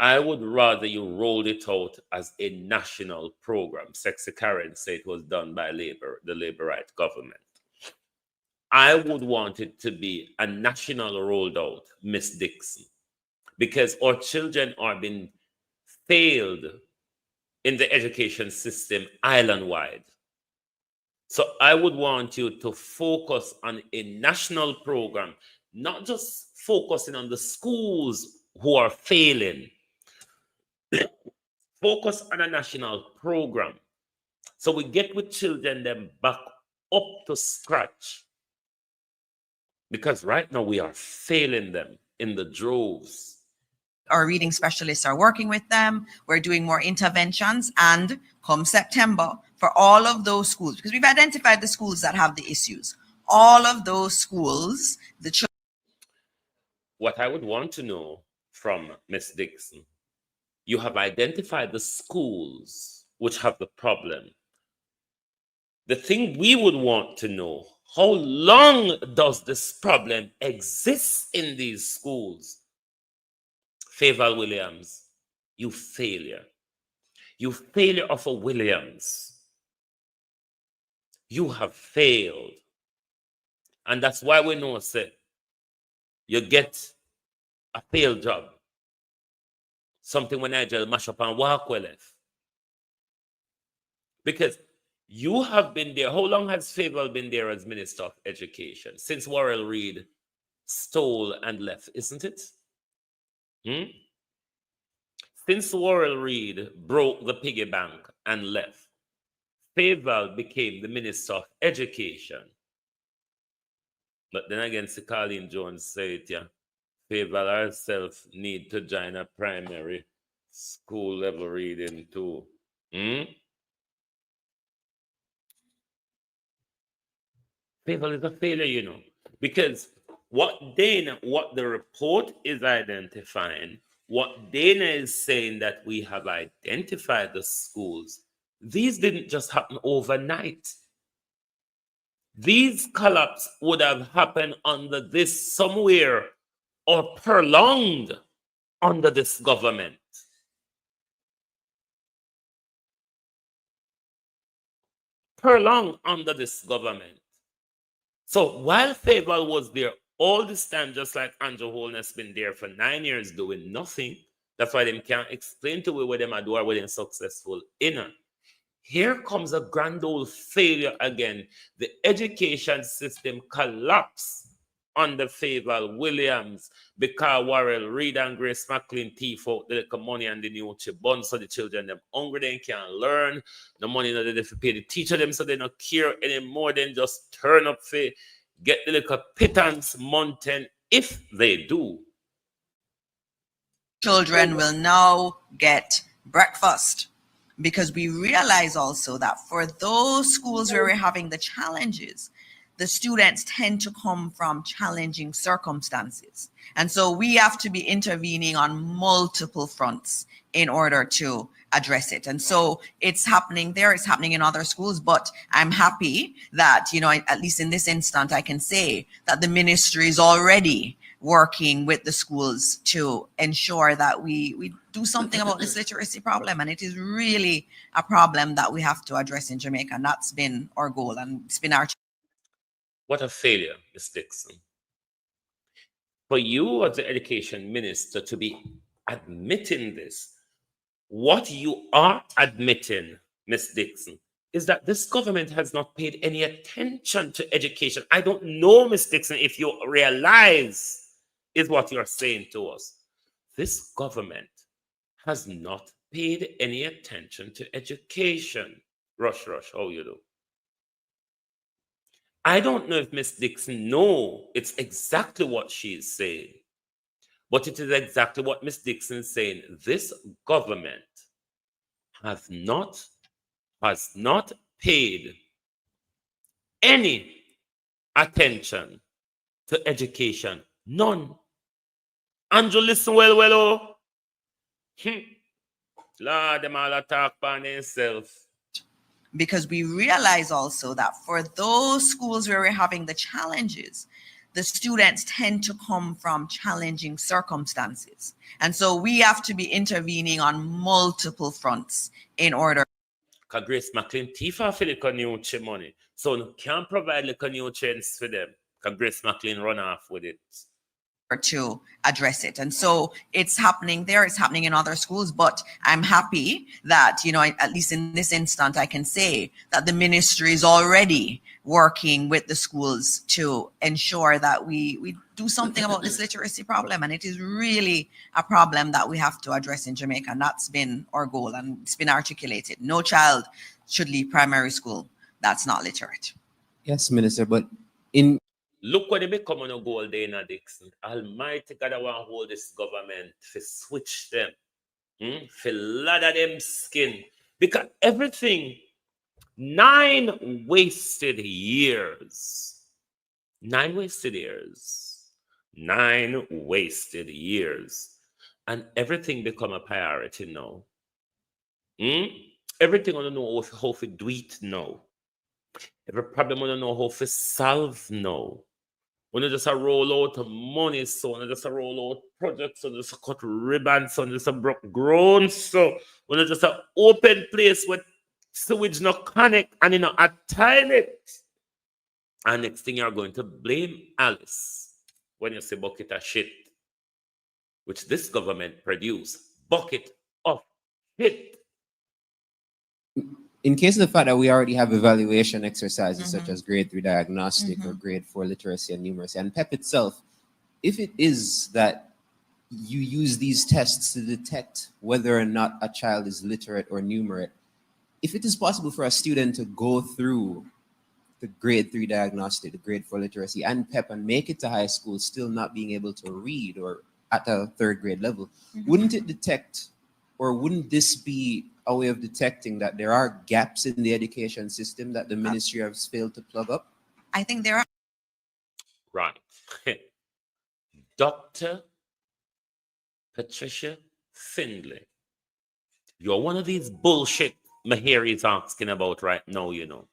I would rather you rolled it out as a national program. Sexy Karen said it was done by the Labourite government. I would want it to be a national rolled out, Miss Dixon, because our children are being failed in the education system island-wide. So I would want you to focus on a national program, not just focusing on the schools who are failing. Focus on a national program so we get with children them back up to scratch, because right now we are failing them in the droves.
Our reading specialists are working with them. We're doing more interventions, and come September, for all of those schools, because we've identified the schools that have the issues, all of those schools,
what I would want to know from Ms. Dixon, you have identified the schools which have the problem. The thing we would want to know, how long does this problem exist in these schools? Faval Williams, you failure. You failure of a Williams. You have failed. And that's why we know, say, you get a failed job. Something when Nigel mash up and walk well left. Because You have been there. How long has Favor been there as Minister of Education? Since Worrell Reed stole and left, isn't it? Since Worrell Reed broke the piggy bank and left, Favor became the Minister of Education. But then again, Colleen Jones said, yeah, Favor herself need to join a primary school level reading too. Favor is a failure, you know, because what the report is identifying, what Dana is saying that we have identified the schools, these didn't just happen overnight. These collapse would have happened under this somewhere or prolonged under this government. Prolonged under this government. So while Favor was there all this time, just like Andrew Holness been there for 9 years doing nothing, that's why they can't explain to me what them are doing, what they're successful in. Here comes a grand old failure again. The education system collapsed under Favor Williams because Worrell Reed and Grace McLean thief out the little money and the new chibon, so the children them hungry, they can't learn. The money that they pay the teacher them, so they don't care anymore than just turn up for get the little pittance mountain if they do.
Children will now get breakfast, because we realize also that for those schools where we're having the challenges, the students tend to come from challenging circumstances. And so we have to be intervening on multiple fronts in order to address it. And so it's happening there, it's happening in other schools, but I'm happy that, you know, at least in this instant, I can say that the ministry is already working with the schools to ensure that we do something about this literacy problem. And it is really a problem that we have to address in Jamaica. And that's been our goal, and it's been our...
What a failure, Ms. Dixon. For you as the education minister to be admitting this, what you are admitting, Ms. Dixon, is that this government has not paid any attention to education. I don't know, Ms. Dixon, if you realize is what you're saying to us. This government has not paid any attention to education. Rush, how you do? I don't know if Ms. Dixon knows it's exactly what she's saying, but it is exactly what Ms. Dixon is saying. This government has not paid any attention to education. None. Andrew, listen well, oh. Lord, them all talk by themselves.
Because we realize also that for those schools where we're having the challenges, the students tend to come from challenging circumstances. And so we have to be intervening on multiple fronts in order.
Because Grace McLean Tifa for the nutrient money. So you can't provide the nutrients for them. Because Grace McLean run off with it.
To address it. And so it's happening there, it's happening in other schools, but I'm happy that, you know, at least in this instant, I can say that the ministry is already working with the schools to ensure that we do something about this literacy problem. And it is really a problem that we have to address in Jamaica. And that's been our goal, and it's been articulated. No child should leave primary school that's not literate.
Yes, Minister, but in...
Look what they become on a goal, Dana Dixon. Almighty God, I want to hold this government to switch them, for ladder them skin. Because everything, 9 wasted years. 9 wasted years. 9 wasted years. And everything become a priority now. Everything I don't know how to do it now. Every problem I don't know how to solve now. When you just a roll out money, so when you just a roll out projects, so just a cut ribbons, so just a broke ground, so when you just a open place with sewage no connect and you know a toilet. And next thing you're going to blame Alice when you say bucket of shit, which this government produced. Bucket of shit.
in case of the fact that we already have evaluation exercises such as grade 3 diagnostic or grade 4 literacy and numeracy, and PEP itself, if it is that you use these tests to detect whether or not a child is literate or numerate, if it is possible for a student to go through the grade 3 diagnostic, the grade 4 literacy, and PEP and make it to high school still not being able to read or at a third grade level, wouldn't it detect, or wouldn't this be a way of detecting that there are gaps in the education system that the ministry has failed to plug up?
I think there are.
Right. Dr. Patricia Findlay, you're one of these bullshit Mahiri is asking about right now, you know.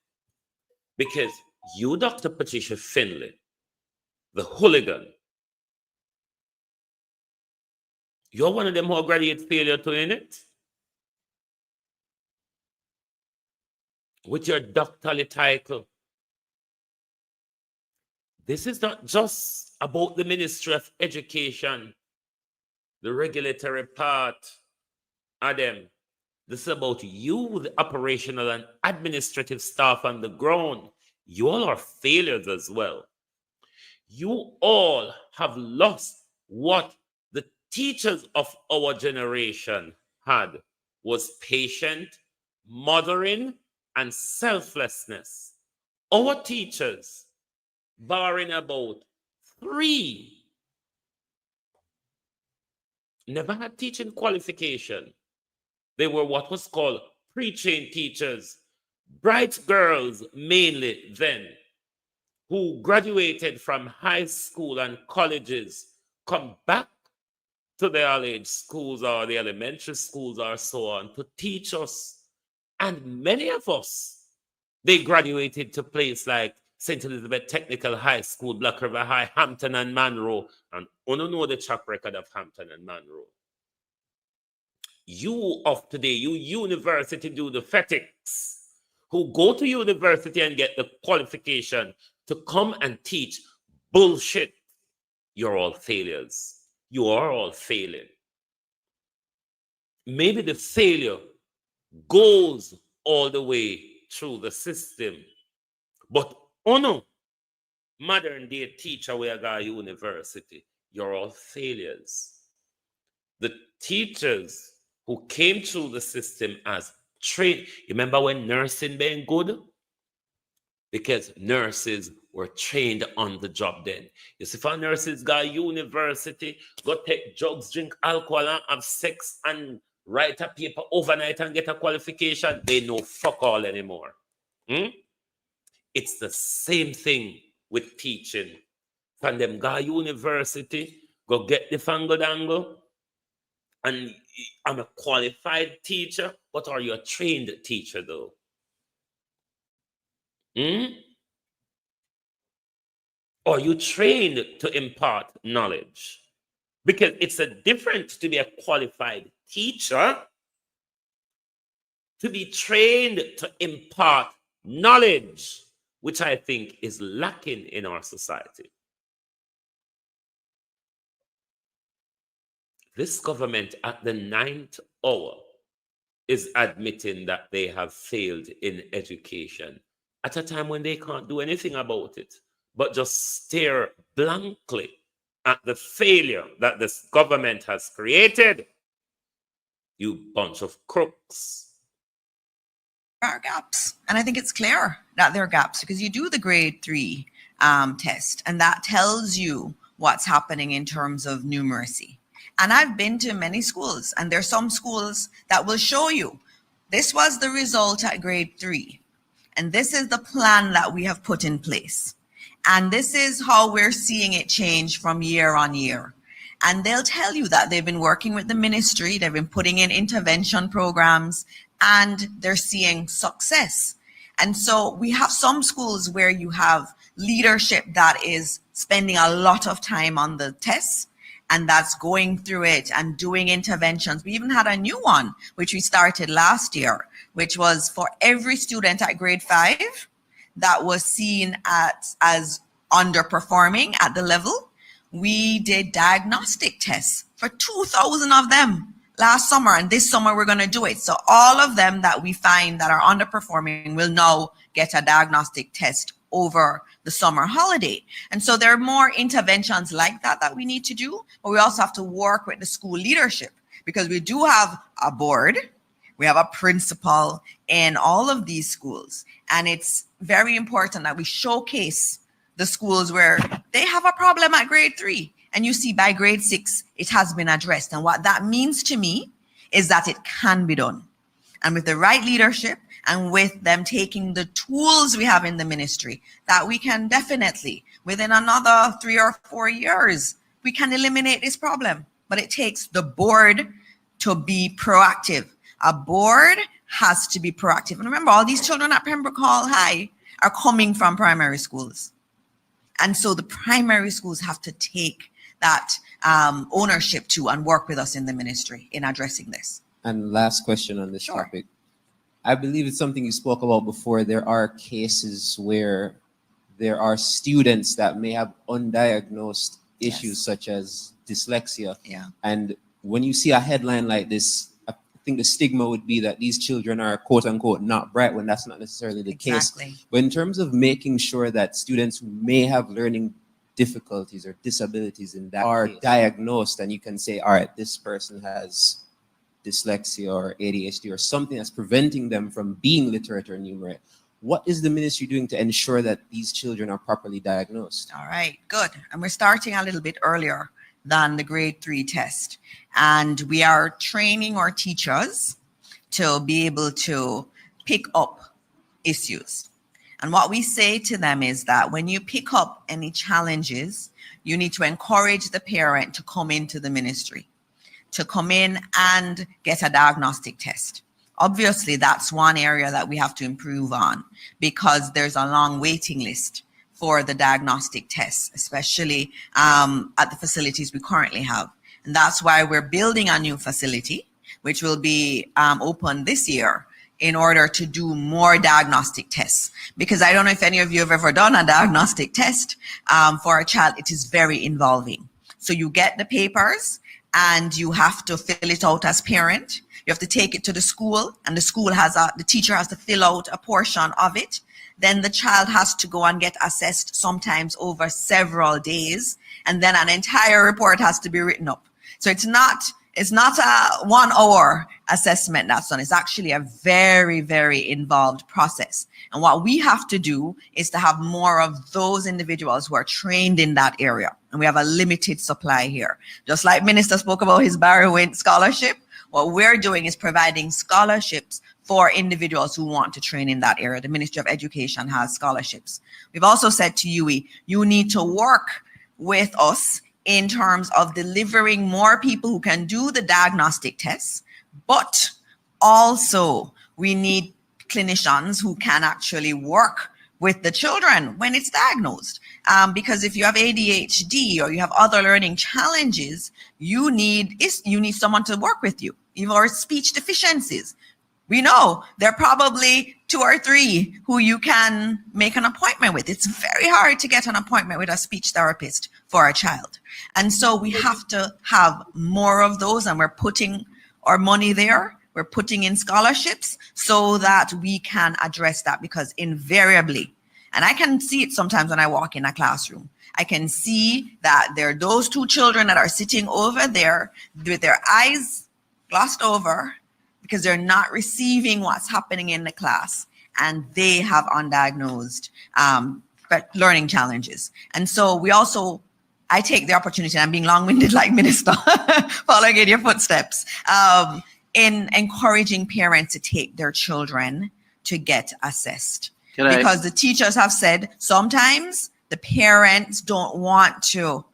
Because you, Dr. Patricia Findlay, the hooligan, you're one of them who graduate failure to in it. With your doctorate title. This is not just about the Ministry of Education, the regulatory part of them. This is about you, the operational and administrative staff on the ground. You all are failures as well. You all have lost what the teachers of our generation had, was patient, mothering, and selflessness. Our teachers, barring about 3, never had teaching qualification. They were what was called pre-trained teachers, bright girls mainly then, who graduated from high school and colleges, come back to the early age schools or the elementary schools or so on to teach us. And many of us, they graduated to places like St. Elizabeth Technical High School, Black River High, Hampton and Monroe. And you don't know the track record of Hampton and Monroe. You of today, you university do the fetics, who go to university and get the qualification to come and teach bullshit, you're all failures. You are all failing. Maybe the failure goes all the way through the system, but modern day teacher we are university, you're all failures. The teachers who came through the system as trained, remember when nursing being good? Because nurses were trained on the job then. You see, if a nurses got university, go take drugs, drink alcohol, and have sex, and write a paper overnight and get a qualification, they know fuck all anymore. It's the same thing with teaching. From them go university, go get the fango-dango, and I'm a qualified teacher, but are you a trained teacher though? Are you trained to impart knowledge? Because it's a difference to be a qualified teacher, to be trained to impart knowledge, which I think is lacking in our society. This government at the 9th hour is admitting that they have failed in education at a time when they can't do anything about it, but just stare blankly at the failure that this government has created. You bunch of crooks.
There are gaps. And I think it's clear that there are gaps because you do the grade 3 test, and that tells you what's happening in terms of numeracy. And I've been to many schools, and there's some schools that will show you this was the result at grade 3. And this is the plan that we have put in place. And this is how we're seeing it change from year on year. And they'll tell you that they've been working with the ministry, they've been putting in intervention programs, and they're seeing success. And so we have some schools where you have leadership that is spending a lot of time on the tests, and that's going through it and doing interventions. We even had a new one, which we started last year, which was for every student at grade 5 that was seen as underperforming at the level. We did diagnostic tests for 2,000 of them last summer, and this summer we're going to do it. So all of them that we find that are underperforming will now get a diagnostic test over the summer holiday. And so there are more interventions like that that we need to do, but we also have to work with the school leadership, because we do have a board, we have a principal in all of these schools, and it's very important that we showcase the schools where they have a problem at grade 3, and you see by grade 6 it has been addressed. And what that means to me is that it can be done, and with the right leadership and with them taking the tools we have in the ministry, that we can definitely, within another 3 or 4 years, we can eliminate this problem. But it takes the board to be proactive. A board has to be proactive. And remember, all these children at Pembroke Hall High are coming from primary schools. And so the primary schools have to take that ownership too and work with us in the ministry in addressing this.
And last question on this topic. I believe it's something you spoke about before. There are cases where there are students that may have undiagnosed issues such as dyslexia.
Yeah.
And when you see a headline like this, I think the stigma would be that these children are quote unquote not bright, when that's not necessarily the case. But in terms of making sure that students who may have learning difficulties or disabilities in that are diagnosed, and you can say, all right, this person has dyslexia or ADHD or something that's preventing them from being literate or numerate. What is the ministry doing to ensure that these children are properly diagnosed?
All right, good. And we're starting a little bit earlier than the grade 3 test. And we are training our teachers to be able to pick up issues. And what we say to them is that when you pick up any challenges, you need to encourage the parent to come into the ministry, to come in and get a diagnostic test. Obviously, that's one area that we have to improve on, because there's a long waiting list for the diagnostic tests, especially at the facilities we currently have. And that's why we're building a new facility, which will be open this year, in order to do more diagnostic tests. Because I don't know if any of you have ever done a diagnostic test for a child. It is very involving. So you get the papers and you have to fill it out as parent. You have to take it to the school, and the school the teacher has to fill out a portion of it. Then the child has to go and get assessed, sometimes over several days. And then an entire report has to be written up. So it's not a 1 hour assessment that's done. It's actually a very, very involved process. And what we have to do is to have more of those individuals who are trained in that area. And we have a limited supply here. Just like Minister spoke about his Barry Wint scholarship, what we're doing is providing scholarships for individuals who want to train in that area. The Ministry of Education has scholarships. We've also said to UE, you need to work with us in terms of delivering more people who can do the diagnostic tests, but also we need clinicians who can actually work with the children when it's diagnosed. Because if you have ADHD or you have other learning challenges, you need someone to work with you, or speech deficiencies. We know there are probably 2 or 3 who you can make an appointment with. It's very hard to get an appointment with a speech therapist for a child. And so we have to have more of those, and we're putting our money there. We're putting in scholarships so that we can address that, because invariably, and I can see it sometimes when I walk in a classroom, I can see that there are those 2 children that are sitting over there with their eyes glossed over, because they're not receiving what's happening in the class, and they have undiagnosed learning challenges. And so I take the opportunity, and I'm being long-winded like Minister, following in your footsteps, in encouraging parents to take their children to get assessed. Because the teachers have said sometimes the parents don't want to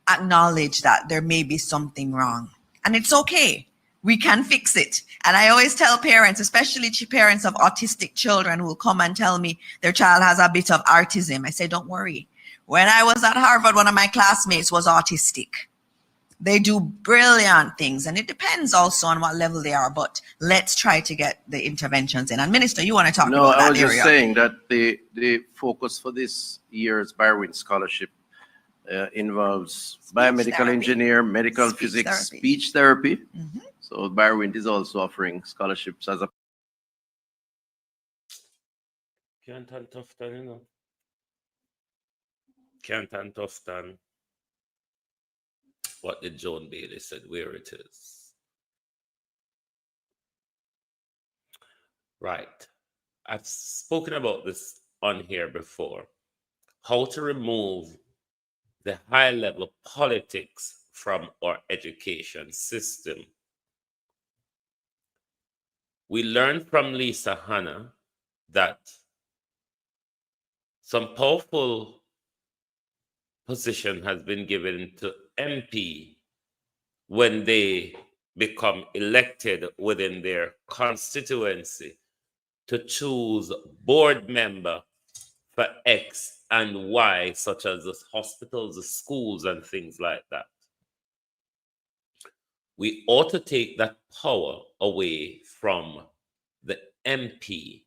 acknowledge that there may be something wrong. And it's okay. We can fix it. And I always tell parents, especially parents of autistic children, who will come and tell me their child has a bit of autism. I say, don't worry. When I was at Harvard, one of my classmates was autistic. They do brilliant things, and it depends also on what level they are, but let's try to get the interventions in. And Minister, you want to talk about that area?
No, I was just saying that the focus for this year's Barry Wint Scholarship involves biomedical engineer, medical physics, speech therapy. So Barwind is also offering scholarships as a
Can't and Tufton, you know. Can't and Tufton. What did Joan Bailey said, where it is. Right. I've spoken about this on here before. How to remove the high level politics from our education system. We learned from Lisa Hanna that some powerful position has been given to MP when they become elected within their constituency to choose board member for X and Y, such as the hospitals, the schools, and things like that. We ought to take that power away from the MP.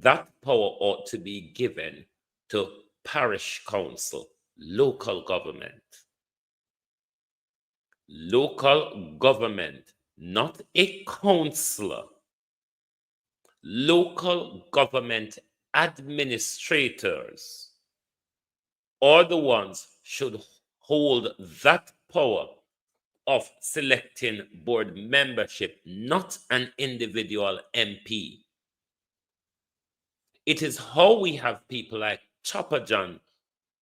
That power ought to be given to parish council, local government. Local government, not a councillor. Local government administrators are the ones should hold that power of selecting board membership, not an individual MP. It is how we have people like Chopper John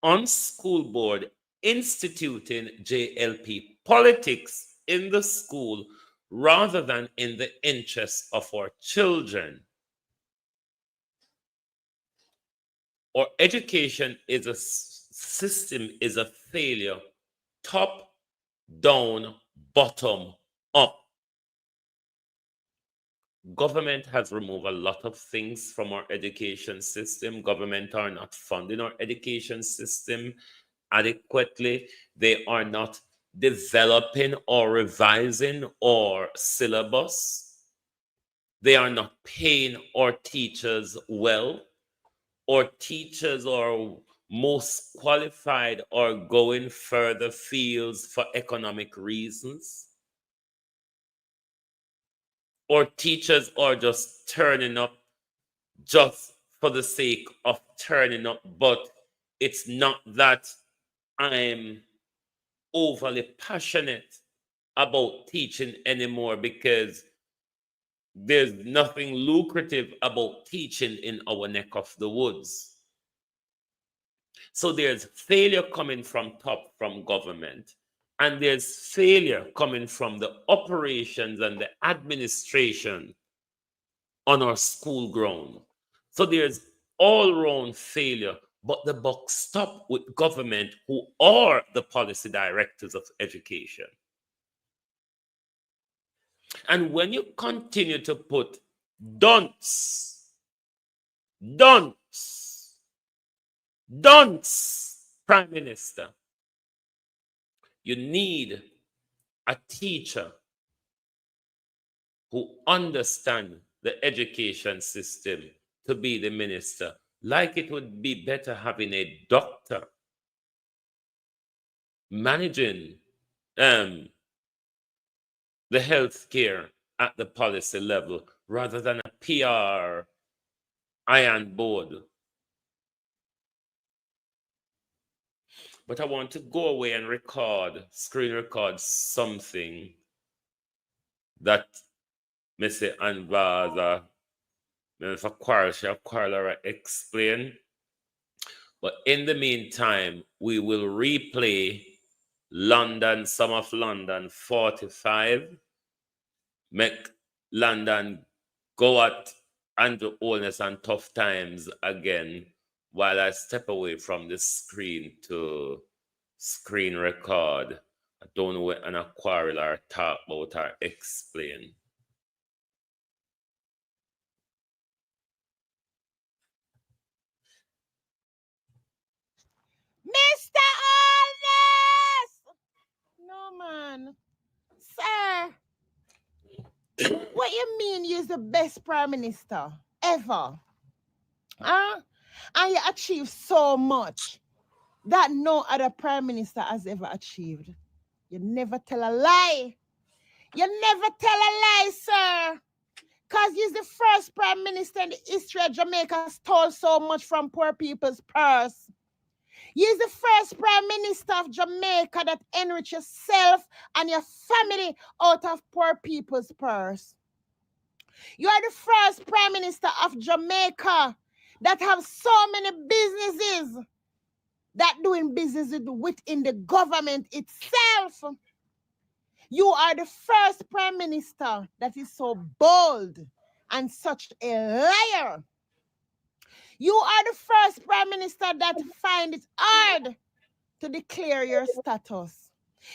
on school board instituting JLP politics in the school rather than in the interests of our children. Our education is a system, is a failure, top down, bottom up. Government has removed a lot of things from our education system. Government are not funding our education system adequately. They are not developing or revising our syllabus. They are not paying our teachers well. Our teachers are most qualified or going further fields for economic reasons. Or teachers are just turning up just for the sake of turning up, but it's not that I'm overly passionate about teaching anymore, because there's nothing lucrative about teaching in our neck of the woods. So there's failure coming from top, from government. And there's failure coming from the operations and the administration on our school ground. So there's all-round failure, but the buck stops with government, who are the policy directors of education. And when you continue to put dunce, Prime Minister, you need a teacher who understands the education system to be the minister. Like it would be better having a doctor managing the health care at the policy level rather than a PR iron board. But I want to go away and screen record something that Mr. Anvaza, Mr. Quarrel explain. But in the meantime, we will replay Some of London 45. Make London go at Andrew Holness and Tough Times again, while I step away from the screen to screen record. I don't know what an quarrel or talk about or explain.
Mr. Holness! No, man. Sir, what you mean you're the best prime minister ever? Huh? And you achieved so much that no other prime minister has ever achieved. You never tell a lie. You never tell a lie, sir. Because he's the first prime minister in the history of Jamaica stole so much from poor people's purse. He's the first prime minister of Jamaica that enrich yourself and your family out of poor people's purse. You are the first prime minister of Jamaica that have so many businesses that doing business within the government itself. You are the first prime minister that is so bold and such a liar. You are the first prime minister that find it hard to declare your status.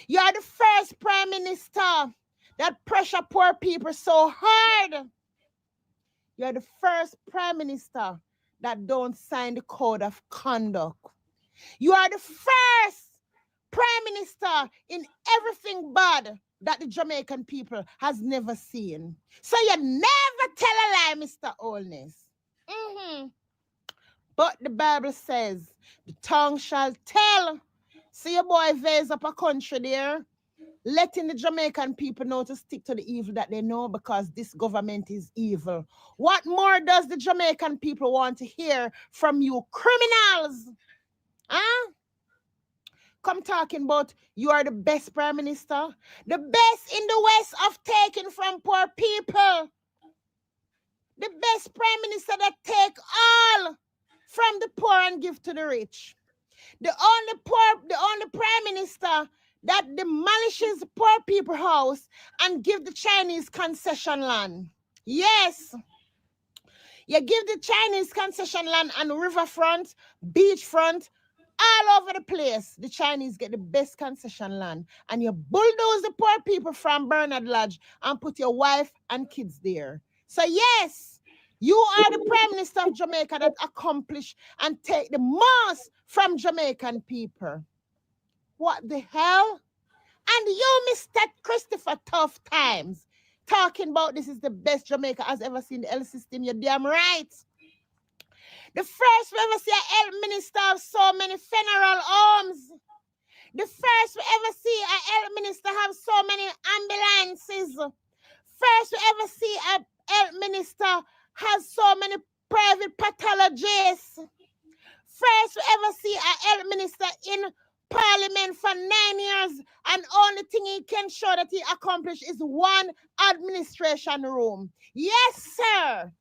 You are the first prime minister that pressure poor people so hard. You are the first prime minister that don't sign the code of conduct. You are the first prime minister in everything bad that the Jamaican people has never seen. So you never tell a lie, Mr. Holness. But the Bible says, the tongue shall tell. See your boy Vase up a country there, letting the Jamaican people know to stick to the evil that they know because this government is evil. What more does the Jamaican people want to hear from you criminals? Huh? Come talking about you are the best prime minister, the best in the West of taking from poor people, the best prime minister that take all from the poor and give to the rich, the only prime minister that demolishes poor people's house and give the Chinese concession land. Yes, you give the Chinese concession land on riverfront, beachfront, all over the place. The Chinese get the best concession land, and you bulldoze the poor people from Bernard Lodge and put your wife and kids there. So yes, you are the prime minister of Jamaica that accomplish and take the most from Jamaican people. What the hell? And you, Mr. Christopher Tough Times, talking about this is the best Jamaica has ever seen the L system. You're damn right. The first we ever see a health minister of so many funeral homes. The first we ever see a health minister have so many ambulances. First we ever see a health minister has so many private pathologists. First we ever see a health minister in Parliament for 9 years, and only thing he can show that he accomplished is one administration room. Yes, sir.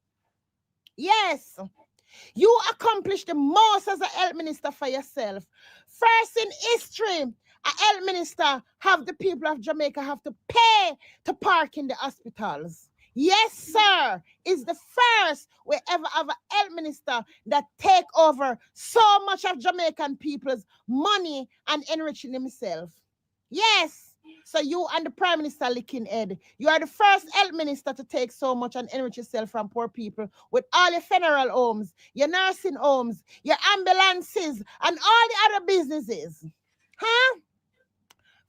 Yes. You accomplished the most as a health minister for yourself. First in history, a health minister have the people of Jamaica have to pay to park in the hospitals. Yes, sir. Is the first we ever have a health minister that take over so much of Jamaican people's money and enriching himself. Yes. So you and the Prime Minister licking head. You are the first health minister to take so much and enrich yourself from poor people with all your funeral homes, your nursing homes, your ambulances, and all the other businesses. Huh?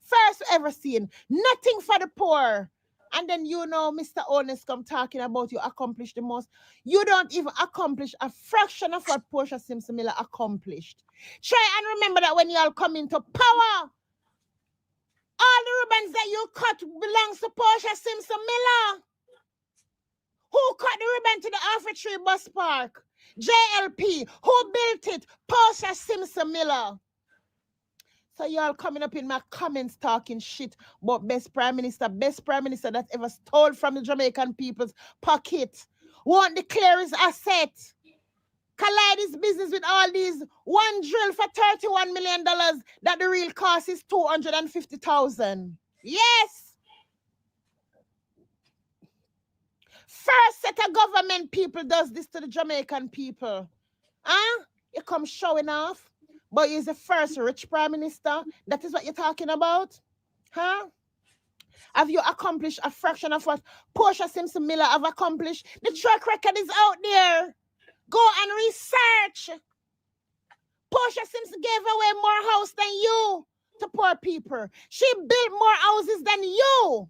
First ever seen. Nothing for the poor. And then you know Mr. Holness come talking about you accomplish the most. You don't even accomplish a fraction of what Portia Simpson Miller accomplished. Try and remember that when you all come into power, all the ribbons that you cut belongs to Portia Simpson Miller. Who cut the ribbon to the Offertree Bus Park? JLP. Who built it? Portia Simpson Miller. So y'all coming up in my comments talking shit about best prime minister that ever stole from the Jamaican people's pocket. Won't declare his asset. Collide his business with all these one drill for $31 million that the real cost is $250,000. Yes. First set of government people does this to the Jamaican people. Huh? You come showing off. But he's the first rich prime minister. That is what you're talking about? Huh? Have you accomplished a fraction of what Portia Simpson Miller have accomplished? The track record is out there. Go and research. Portia Simpson gave away more house than you to poor people. She built more houses than you.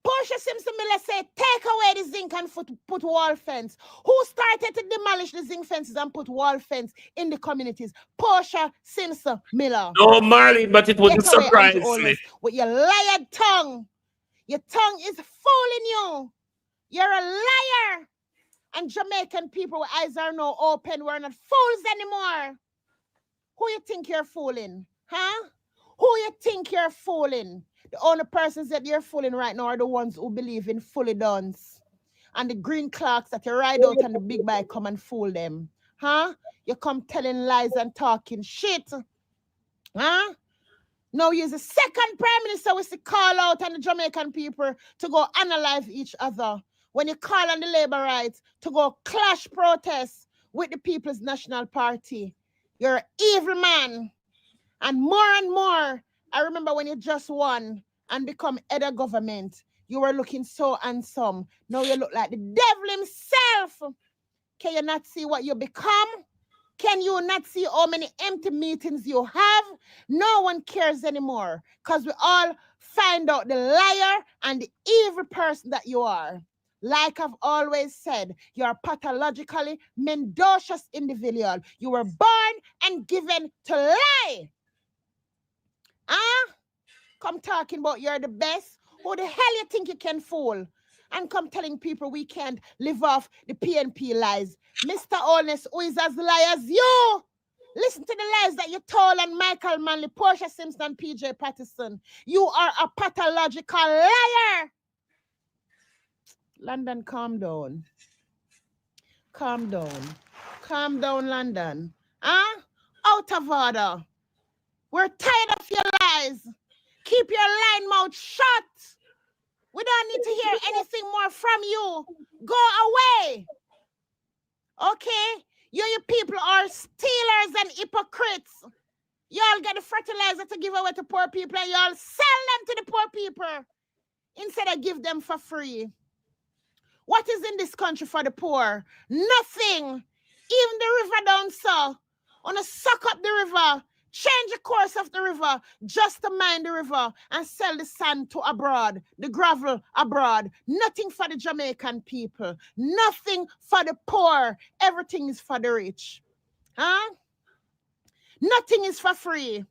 Portia Simpson Miller said, take away the zinc and put wall fence. Who started to demolish the zinc fences and put wall fence in the communities? Portia Simpson Miller.
No, Marley, but it wouldn't surprise me.
With your liar tongue. Your tongue is fooling you. You're a liar. And Jamaican people with eyes are now open. We're not fools anymore. Who you think you're fooling? Huh? Who you think you're fooling? The only persons that you're fooling right now are the ones who believe in fully dons. And the green clerks that you ride out on the big bike come and fool them. Huh? You come telling lies and talking shit. Huh? Now you're the second prime minister was to call out on the Jamaican people to go analyze each other. When you call on the labor rights to go clash protests with the People's National Party. You're an evil man. And more, I remember when you just won and become head of government, you were looking so handsome. Now you look like the devil himself. Can you not see what you become? Can you not see how many empty meetings you have? No one cares anymore because we all find out the liar and the evil person that you are. Like I've always said, you're a pathologically mendacious individual. You were born and given to lie. Huh? Come talking about you're the best. Who the hell you think you can fool? And come telling people we can't live off the PNP lies. Mr. Holness, who is as lie as you? Listen to the lies that you told on Michael Manley, Portia Simpson, PJ Patterson. You are a pathological liar. London, calm down. Calm down. Calm down, London. Huh? Out of order. We're tired of your lies. Keep your lying mouth shut. We don't need to hear anything more from you. Go away. Okay? You people are stealers and hypocrites. Y'all get the fertilizer to give away to poor people and y'all sell them to the poor people instead of give them for free. What is in this country for the poor? Nothing. Even the river down south. Wanna suck up the river. Change the course of the river just to mine the river and sell the sand to abroad, the gravel abroad. Nothing for the Jamaican people. Nothing for the poor. Everything is for the rich. Huh? Nothing is for free.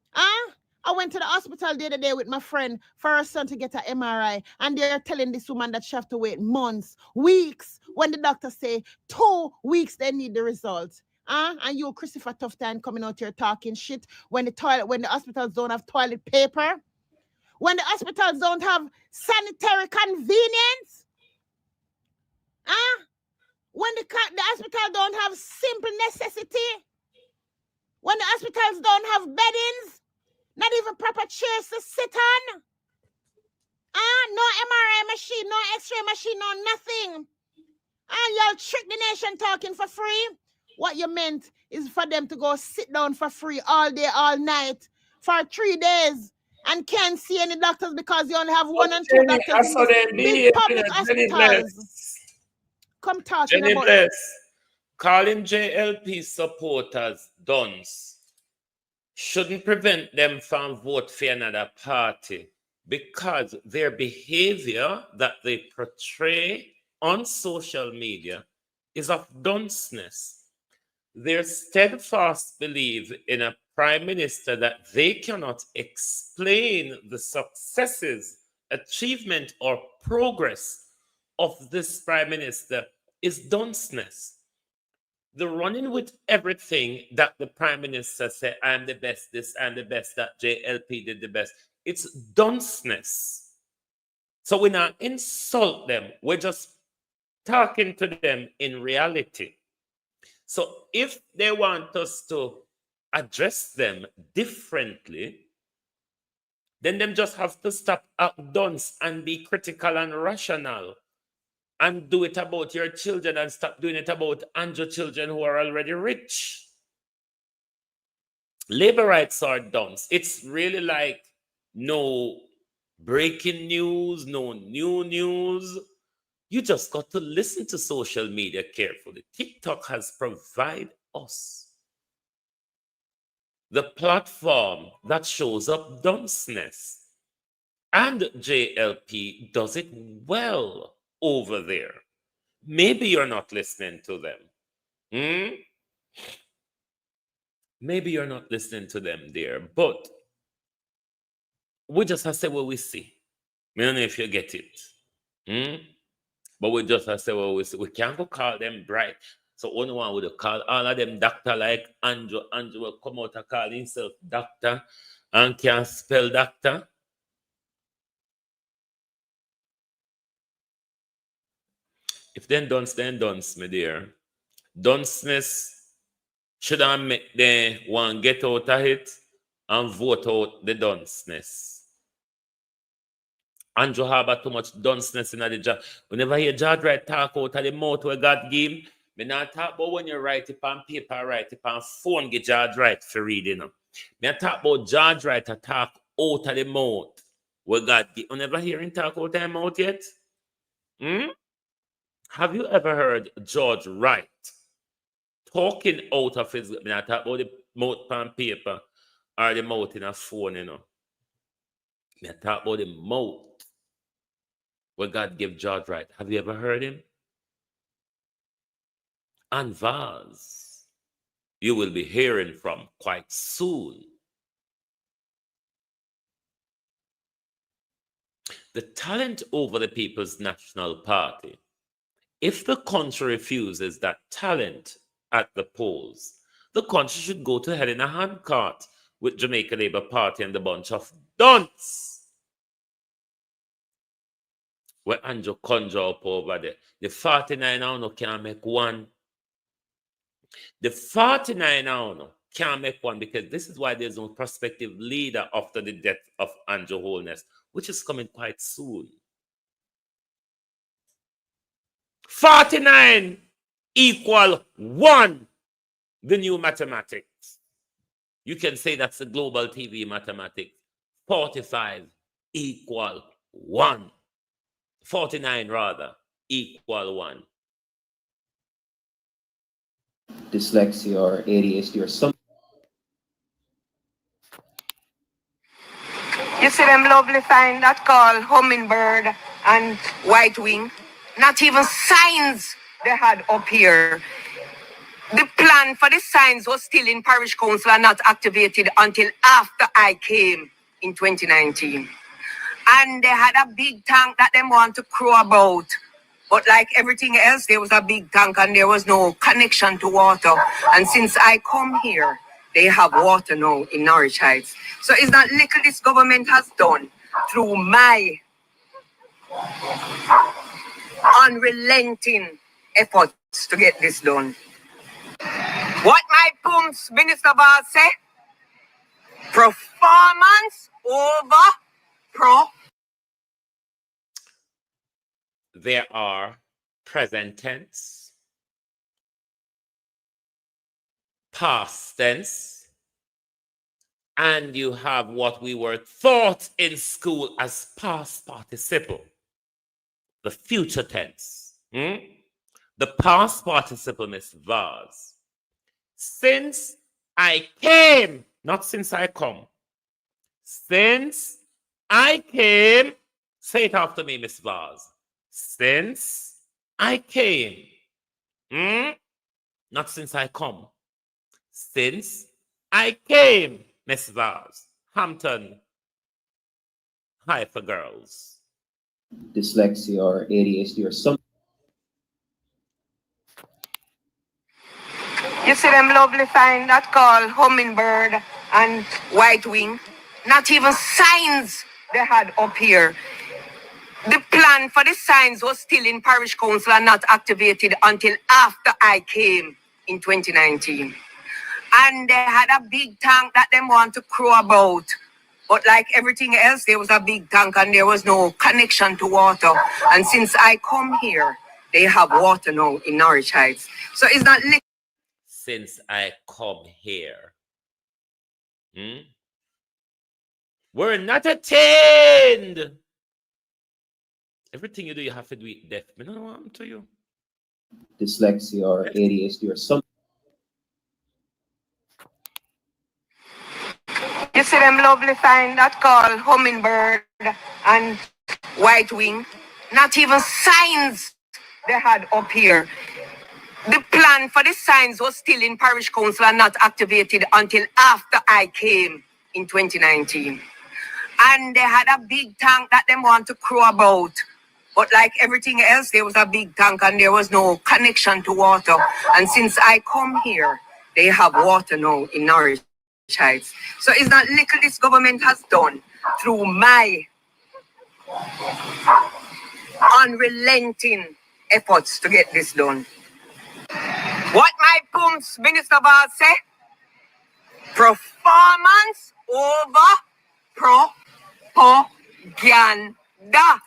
Huh? I went to the hospital the other day with my friend for her son to get an MRI, and they're telling this woman that she have to wait months, weeks, when the doctor say 2 weeks they need the results. And you, Christopher Tufton, coming out here talking shit when the hospitals don't have toilet paper, when the hospitals don't have sanitary convenience, when the hospital don't have simple necessity, when the hospitals don't have beddings, not even proper chairs to sit on, no MRI machine, no X-ray machine, no nothing, and y'all trick the nation talking for free. What you meant is for them to go sit down for free all day, all night, for 3 days, and can't see any doctors because you only have 1 and 2 doctors in these big public hospitals. Come talking
Jenny
about
Bless, calling JLP supporters dons shouldn't prevent them from vote for another party because their behavior that they portray on social media is of dunceness. Their steadfast belief in a prime minister that they cannot explain the successes, achievement, or progress of this prime minister is dunceness. The running with everything that the prime minister said, I'm the best, this, I'm the best, that JLP did the best. It's dunceness. So we not insult them. We're just talking to them in reality. So if they want us to address them differently, then them just have to stop at dunce and be critical and rational and do it about your children and stop doing it about Andrew children who are already rich. Labor rights are dunce. It's really like no breaking news, no new news. You just got to listen to social media carefully. TikTok has provided us the platform that shows up dunceness. And JLP does it well over there. Maybe you're not listening to them. Maybe you're not listening to them there, but we just have to say what we see. I don't know if you get it. But we just say, well, we can't go call them bright. So only one would call all of them doctor like Andrew. Andrew will come out and call himself doctor and can't spell doctor. If then dunce, my dear. Dunceness should I make the one get out of it and vote out the dunceness. Andrew Harbour too much dunceness in the job. Whenever you George Wright talk out of the mouth where God give him, me not talk about when you write it on paper, write it on phone, get George Wright for reading. Me talk about George Wright to talk out of the mouth where God give. You never hear him talk out of the mouth yet? Have you ever heard George Wright talking out of his, me not talk about the mouth on paper or the mouth in a phone, you know. Me talk about the mouth where God gave George Wright. Have you ever heard him? And Vaz, you will be hearing from quite soon. The talent over the People's National Party. If the country refuses that talent at the polls, the country should go to hell in a handcart with Jamaica Labour Party and the bunch of dunce. Where Andrew conjure up over there. The 49 now can't make one. The 49 now can't make one because this is why there's no prospective leader after the death of Andrew Holness, which is coming quite soon. 49 equal 1. The new mathematics. You can say that's the global TV mathematics. 45 equal 1. 49 rather equal 1.
Dyslexia or ADHD or something.
You see them lovely sign that called hummingbird and white wing? Not even signs they had up here. The plan for the signs was still in parish council and not activated until after I came in 2019. And they had a big tank that they want to crow about. But like everything else, there was a big tank and there was no connection to water. And since I come here, they have water now in Norwich Heights. So it's not little this government has done through my unrelenting efforts to get this done. What my pumps Minister Vaz say? Performance over pro.
There are present tense, past tense, and you have what we were taught in school as past participle, the future tense. The past participle, Miss Vaz. Since I came, not since I come. Since I came, say it after me, Miss Vaz. Since I came. Not since I come. Since I came, Miss Vaz. Hampton. Hi for girls.
Dyslexia or ADHD or something.
You see them lovely sign that called hummingbird and white wing? Not even signs they had up here. The plan for the signs was still in parish council and not activated until after I came in 2019. And they had a big tank that they want to crow about. But like everything else, there was a big tank and there was no connection to water. And since I come here, they have water now in Norwich Heights. So it's not
since I come here. We're not attained. Everything you do, you have to do it deaf. I don't know what happened to you.
Dyslexia or ADHD or something.
You see them lovely sign that called hummingbird and white wing? Not even signs they had up here. The plan for the signs was still in parish council and not activated until after I came in 2019. And they had a big tank that they want to crow about. But like everything else, there was a big tank and there was no connection to water. And since I come here, they have water now in Norwich Heights. So it's not little this government has done through my unrelenting efforts to get this done. What my Pumps Minister Val say? Performance over propaganda.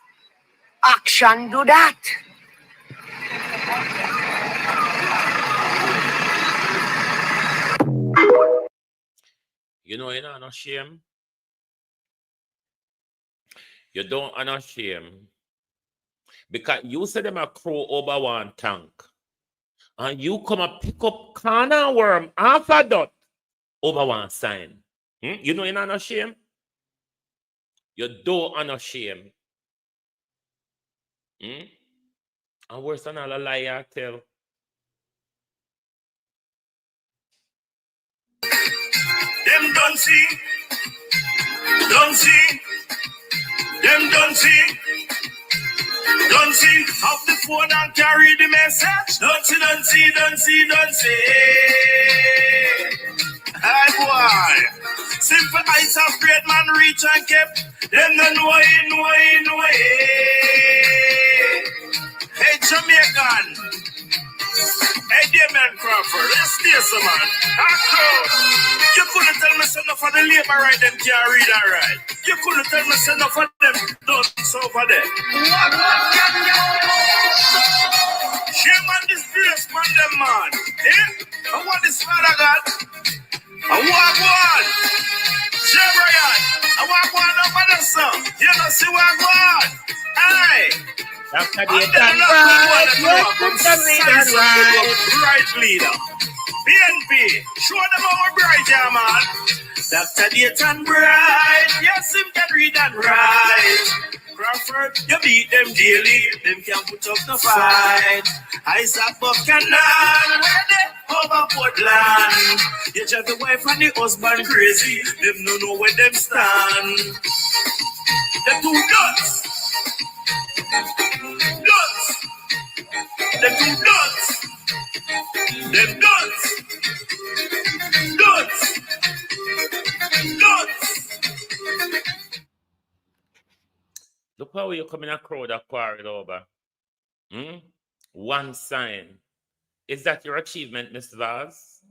Action do that.
You know, you're not no shame. You don't have no shame. Because you said them a crow over one tank. And you come and pick up corner worm after that over one sign. You know you're not no shame. You don't have no shame. And worse than all a lie I tell.
Them don't see. Them don't see. Don't see. Off the phone and carry the message. Don't see. Hi boy. Simple eyes of great man reach and kept. Them don't know. Hey Jamaican. Hey, dear man Crawford, let's stay some man. You couldn't tell me enough of the labor right them can't read all right. You couldn't tell me enough of them don't over there. Shame on this place, man, them man. Eh? I want this father God. I want one. Shame Brian. I want one over the sun. You know, see what I want. Hey.
After the done right,
right leader. BNP, show them how bright, yeah, man. Dr. Dayton Bright, yes, him can read and write. Crawford, you beat them daily, them can't put up no fight. Isaac Buchanan, where they over Portland. You drive the wife and the husband crazy, them no know where them stand. The two nuts. Them two nuts. Them nuts.
Look how you come in a crowd that quarrel over. One sign. Is that your achievement, Miss Vaz?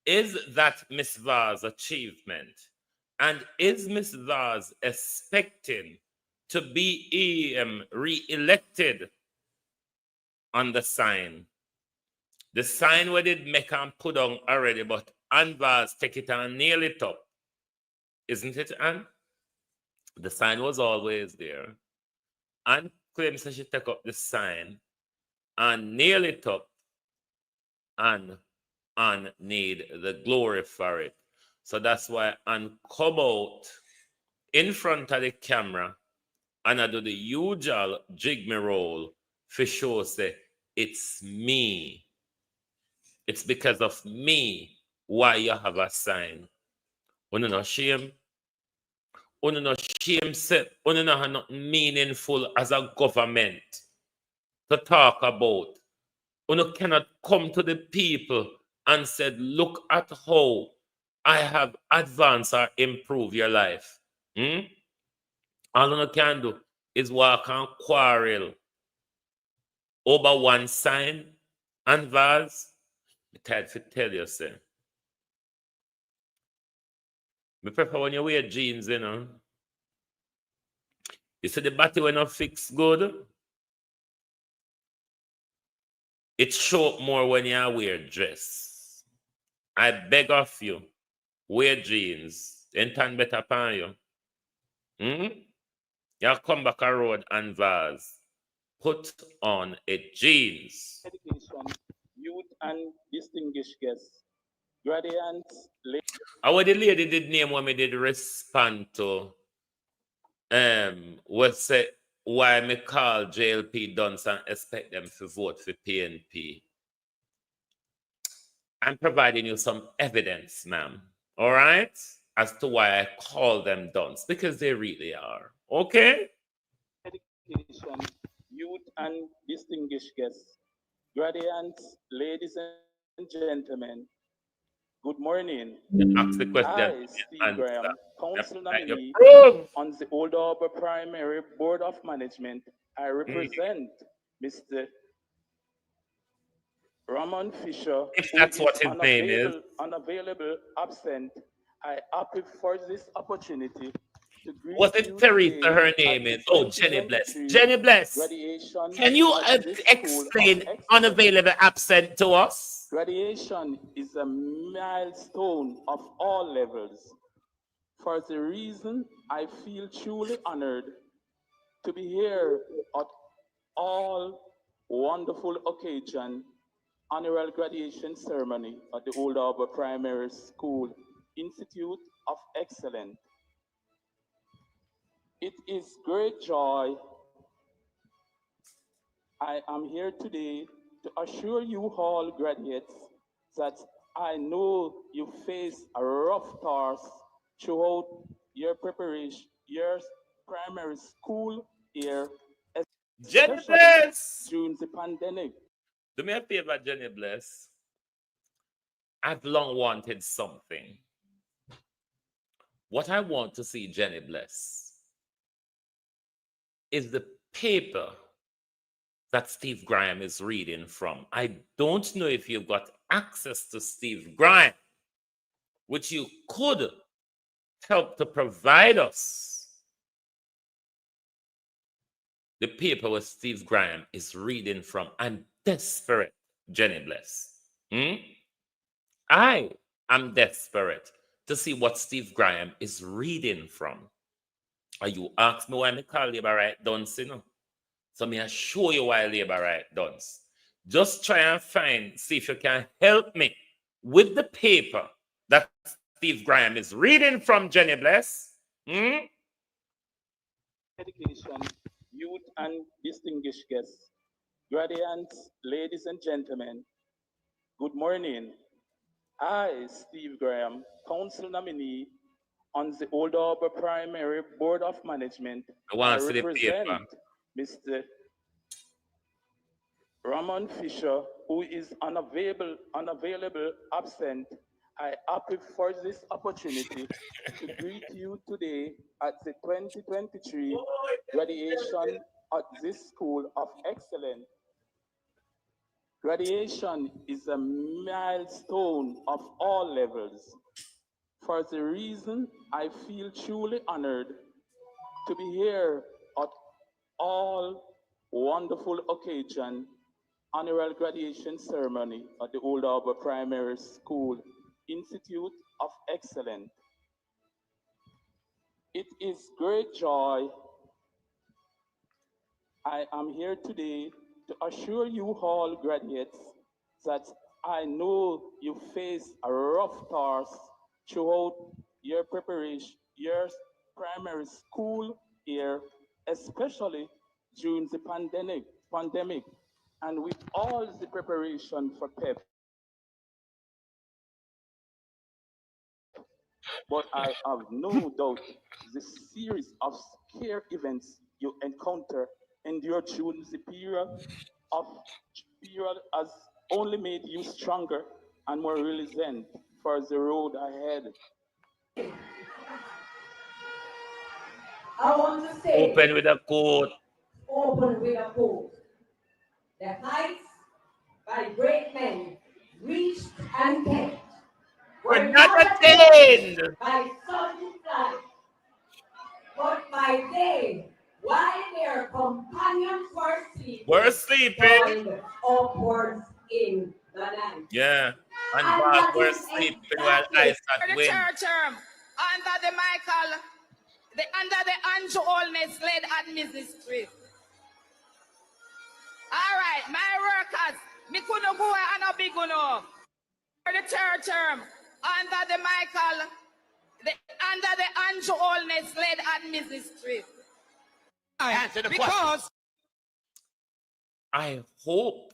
Is that Miss Vaz's achievement? And is Miss Vaz expecting to be re-elected on the sign? The sign we did make and put on already, but Ann Vaz take it and nail it up. Isn't it, Ann? The sign was always there. Ann claims that she take up the sign and nail it up and need the glory for it. So that's why Ann come out in front of the camera and I do the usual jig me roll for sure say, it's me. It's because of me why you have a sign. Una no shame. Una no shame say, una no have nothing meaningful as a government to talk about. Una cannot come to the people and said, look at how I have advanced or improved your life. All una can do is walk and quarrel over one sign and vase. I tried to tell you, sir. I prefer when you wear jeans, you know. You see the body when not fix good. It show up more when you wear dress. I beg of you, wear jeans. And turn better upon you. You come back a road and vase. Put on a jeans.
Education, youth and distinguished guests, graduates.
Our the lady did name when me did respond to what say why me call JLP Dunce and expect them to vote for PNP. I'm providing you some evidence, ma'am. All right? as to why I call them dunce, because they really are. Okay?
Education, youth, and distinguished guests, graduates, ladies and gentlemen, good morning.
You ask the question,
I, Steve
you
Graham,
answer.
council
You
nominee
prove.
on the Old Harbour Primary Board of Management, I
Mm.
represent Mr. Ramon Fisher,
If
who
that's
is
what his name is.
unavailable, absent. I happy for this opportunity to greet
Was it
you
Teresa
today
her
at
name
the
is? Oh, Jenny Bless.
2023
Jenny Bless.
graduation
Can you
at this School of
explain
Excellence.
unavailable absent to us?
Graduation is a milestone of all levels. For the reason I feel truly honored to be here at all wonderful occasion annual graduation ceremony at the Old Harbour Primary School Institute of Excellence. It is great joy I am here today to assure you all graduates that I know you face a rough task throughout your preparation, your primary school year,
Jenny
especially
Bless.
during the pandemic.
Do me a favor, Jenny Bless. I've long wanted something. What I want to see, Jenny Bless, is the paper that Steve Graham is reading from. I don't know if you've got access to Steve Graham, which you could help to provide us the paper where Steve Graham is reading from. I'm desperate, Jenny Bless. I am desperate to see what Steve Graham is reading from. Or you ask me why I call labor right dunce, you know? So me I show you why labor right dunce. Just try and see if you can help me with the paper that Steve Graham is reading from, Jenny Bless.
Education, youth, and distinguished guests, graduates, ladies and gentlemen, good morning. I, Steve Graham, council nominee on the Old Harbour Primary Board of Management,
I
I
want to see the
represent
paper.
Mr. Ramon Fisher, who is unavailable, absent. I happy for this opportunity to greet you today at the 2023 graduation at this School of Excellence. Graduation is a milestone of all levels. For the reason I feel truly honored to be here at all wonderful occasion annual graduation ceremony at the Old Harbour Primary School Institute of Excellence. It is great joy I am here today to assure you all graduates that I know you face a rough task throughout your preparation, your primary school year, especially during the pandemic, and with all the preparation for PEP. But I have no doubt the series of scare events you encounter endure during the of period has only made you stronger and more resilient for the road ahead.
I want to say,
Open with a quote.
open with a quote. The heights by great men reached and kept
We're
were
not
not
attained.
attained by sudden flight, but by day, while their companions were sleeping,
We're sleeping.
joined upwards in the night.
Yeah. And
And
Bob,
that
we're
is
sleeping while
exactly
I start
The
win.
church under the Michael, under the Andrew Holness led administration. All right, my workers, me couldn't go and a big one. For the church under the Michael, under the Andrew Holness led administration.
Answer the question.
Because
I hope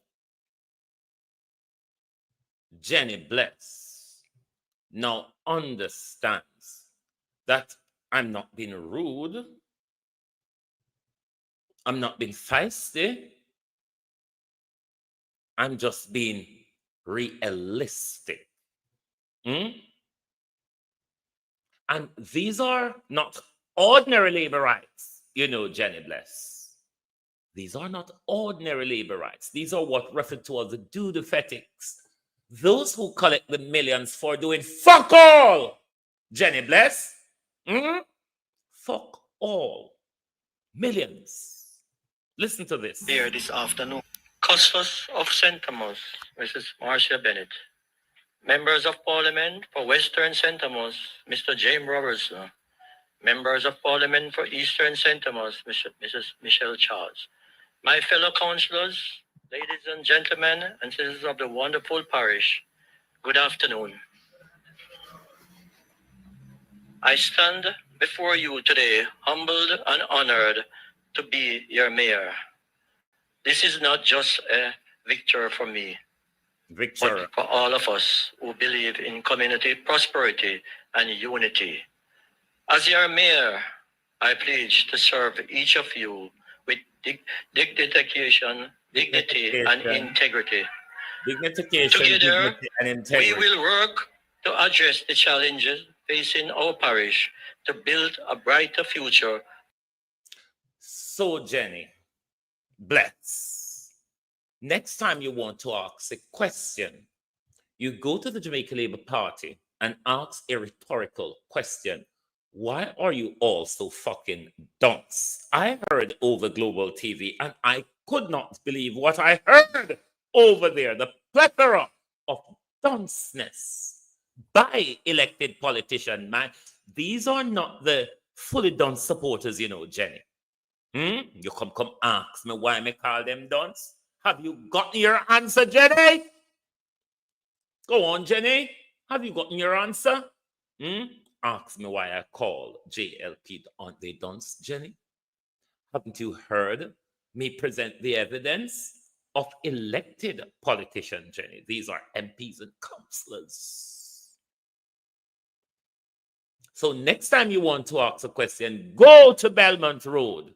Jenny Bless now understands that I'm not being rude. I'm not being feisty. I'm just being realistic. Hmm? And these are not ordinary labor rights, Jenny Bless. These are not ordinary labor rights. These are what referred to as the dudefetics. Those who collect the millions for doing fuck all. Jenny Bless. Fuck all. Millions. Listen to this.
Here this afternoon. Custos of St. Thomas, Mrs. Marcia Bennett. Members of Parliament for Western St. Thomas, Mr. James Robertson. Members of Parliament for Eastern St. Thomas, Mrs. Michelle Charles. My fellow councillors, ladies and gentlemen, and citizens of the wonderful parish, good afternoon. I stand before you today, humbled and honored to be your mayor. This is not just a victory for me, but for all of us who believe in community prosperity and unity. As your mayor, I pledge to serve each of you with dedication, dignity, and integrity. Together, we will work to address the challenges facing our parish to build a brighter future.
So, Jenny, bless. Next time you want to ask a question, you go to the Jamaica Labour Party and ask a rhetorical question. Why are you all so fucking dunce? I heard over Global TV and I could not believe what I heard over there. The plethora of dunceness by elected politicians, man. These are not the fully dunce supporters, Jenny. You come ask me why me call them dunce. Have you gotten your answer, Jenny? Go on, Jenny. Have you gotten your answer? Ask me why I call JLP aren't they dunce, Jenny? Haven't you heard me present the evidence of elected politicians, Jenny? These are MPs and councillors. So next time you want to ask a question, go to Belmont Road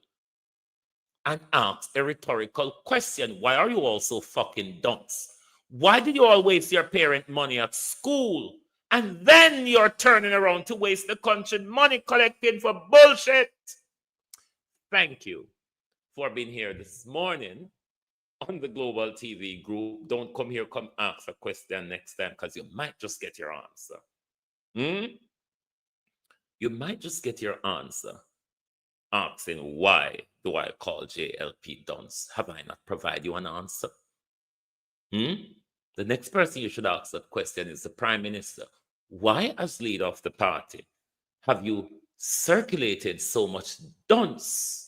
and ask a rhetorical question. Why are you all so fucking dunce? Why did you all waste your parent money at school? And then you're turning around to waste the country money collected for bullshit. Thank you for being here this morning on the Global TV group. Don't come here, come ask a question next time because you might just get your answer. You might just get your answer asking why do I call JLP dunce? Have I not provided you an answer? The next person you should ask that question is the Prime Minister. Why, as leader of the party, have you circulated so much dunce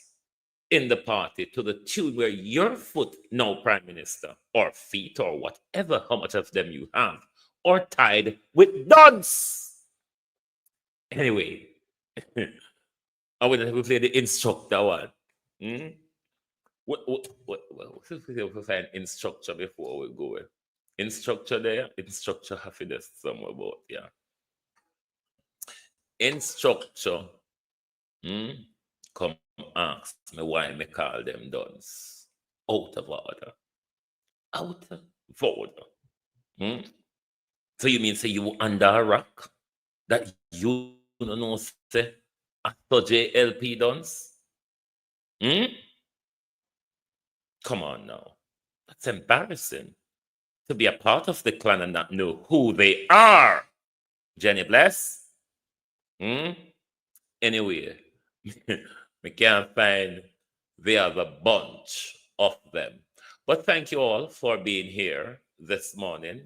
in the party to the tune where your foot, no Prime Minister, or feet, or whatever, how much of them you have, are tied with dunce? Anyway, I will play the instructor one. We'll find instructor before we go. Instructor there, instructor happiness somewhere about, yeah. Instructor, come ask me why me call them dunce. Out of order. Out of order. So you mean say you under a rock? That you don't know say after JLP dunce? Come on now. That's embarrassing. To be a part of the clan and not know who they are. Jenny Bless? Anyway, we can't find the other bunch of them. But thank you all for being here this morning.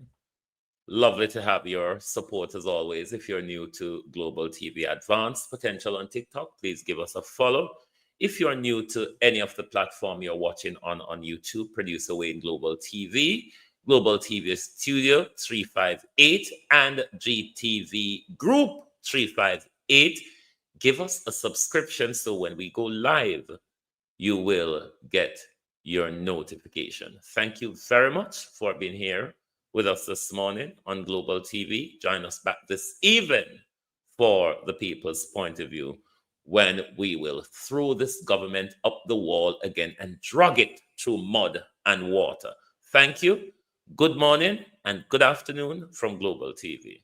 Lovely to have your support as always. If you're new to Global TV Advanced Potential on TikTok, please give us a follow. If you're new to any of the platform you're watching on YouTube, Producer Wayne Global TV, Global TV Studio 358, and GTV Group 358. Give us a subscription so when we go live, you will get your notification. Thank you very much for being here with us this morning on Global TV. Join us back this evening for the people's point of view when we will throw this government up the wall again and drag it through mud and water. Thank you. Good morning and good afternoon from Global TV.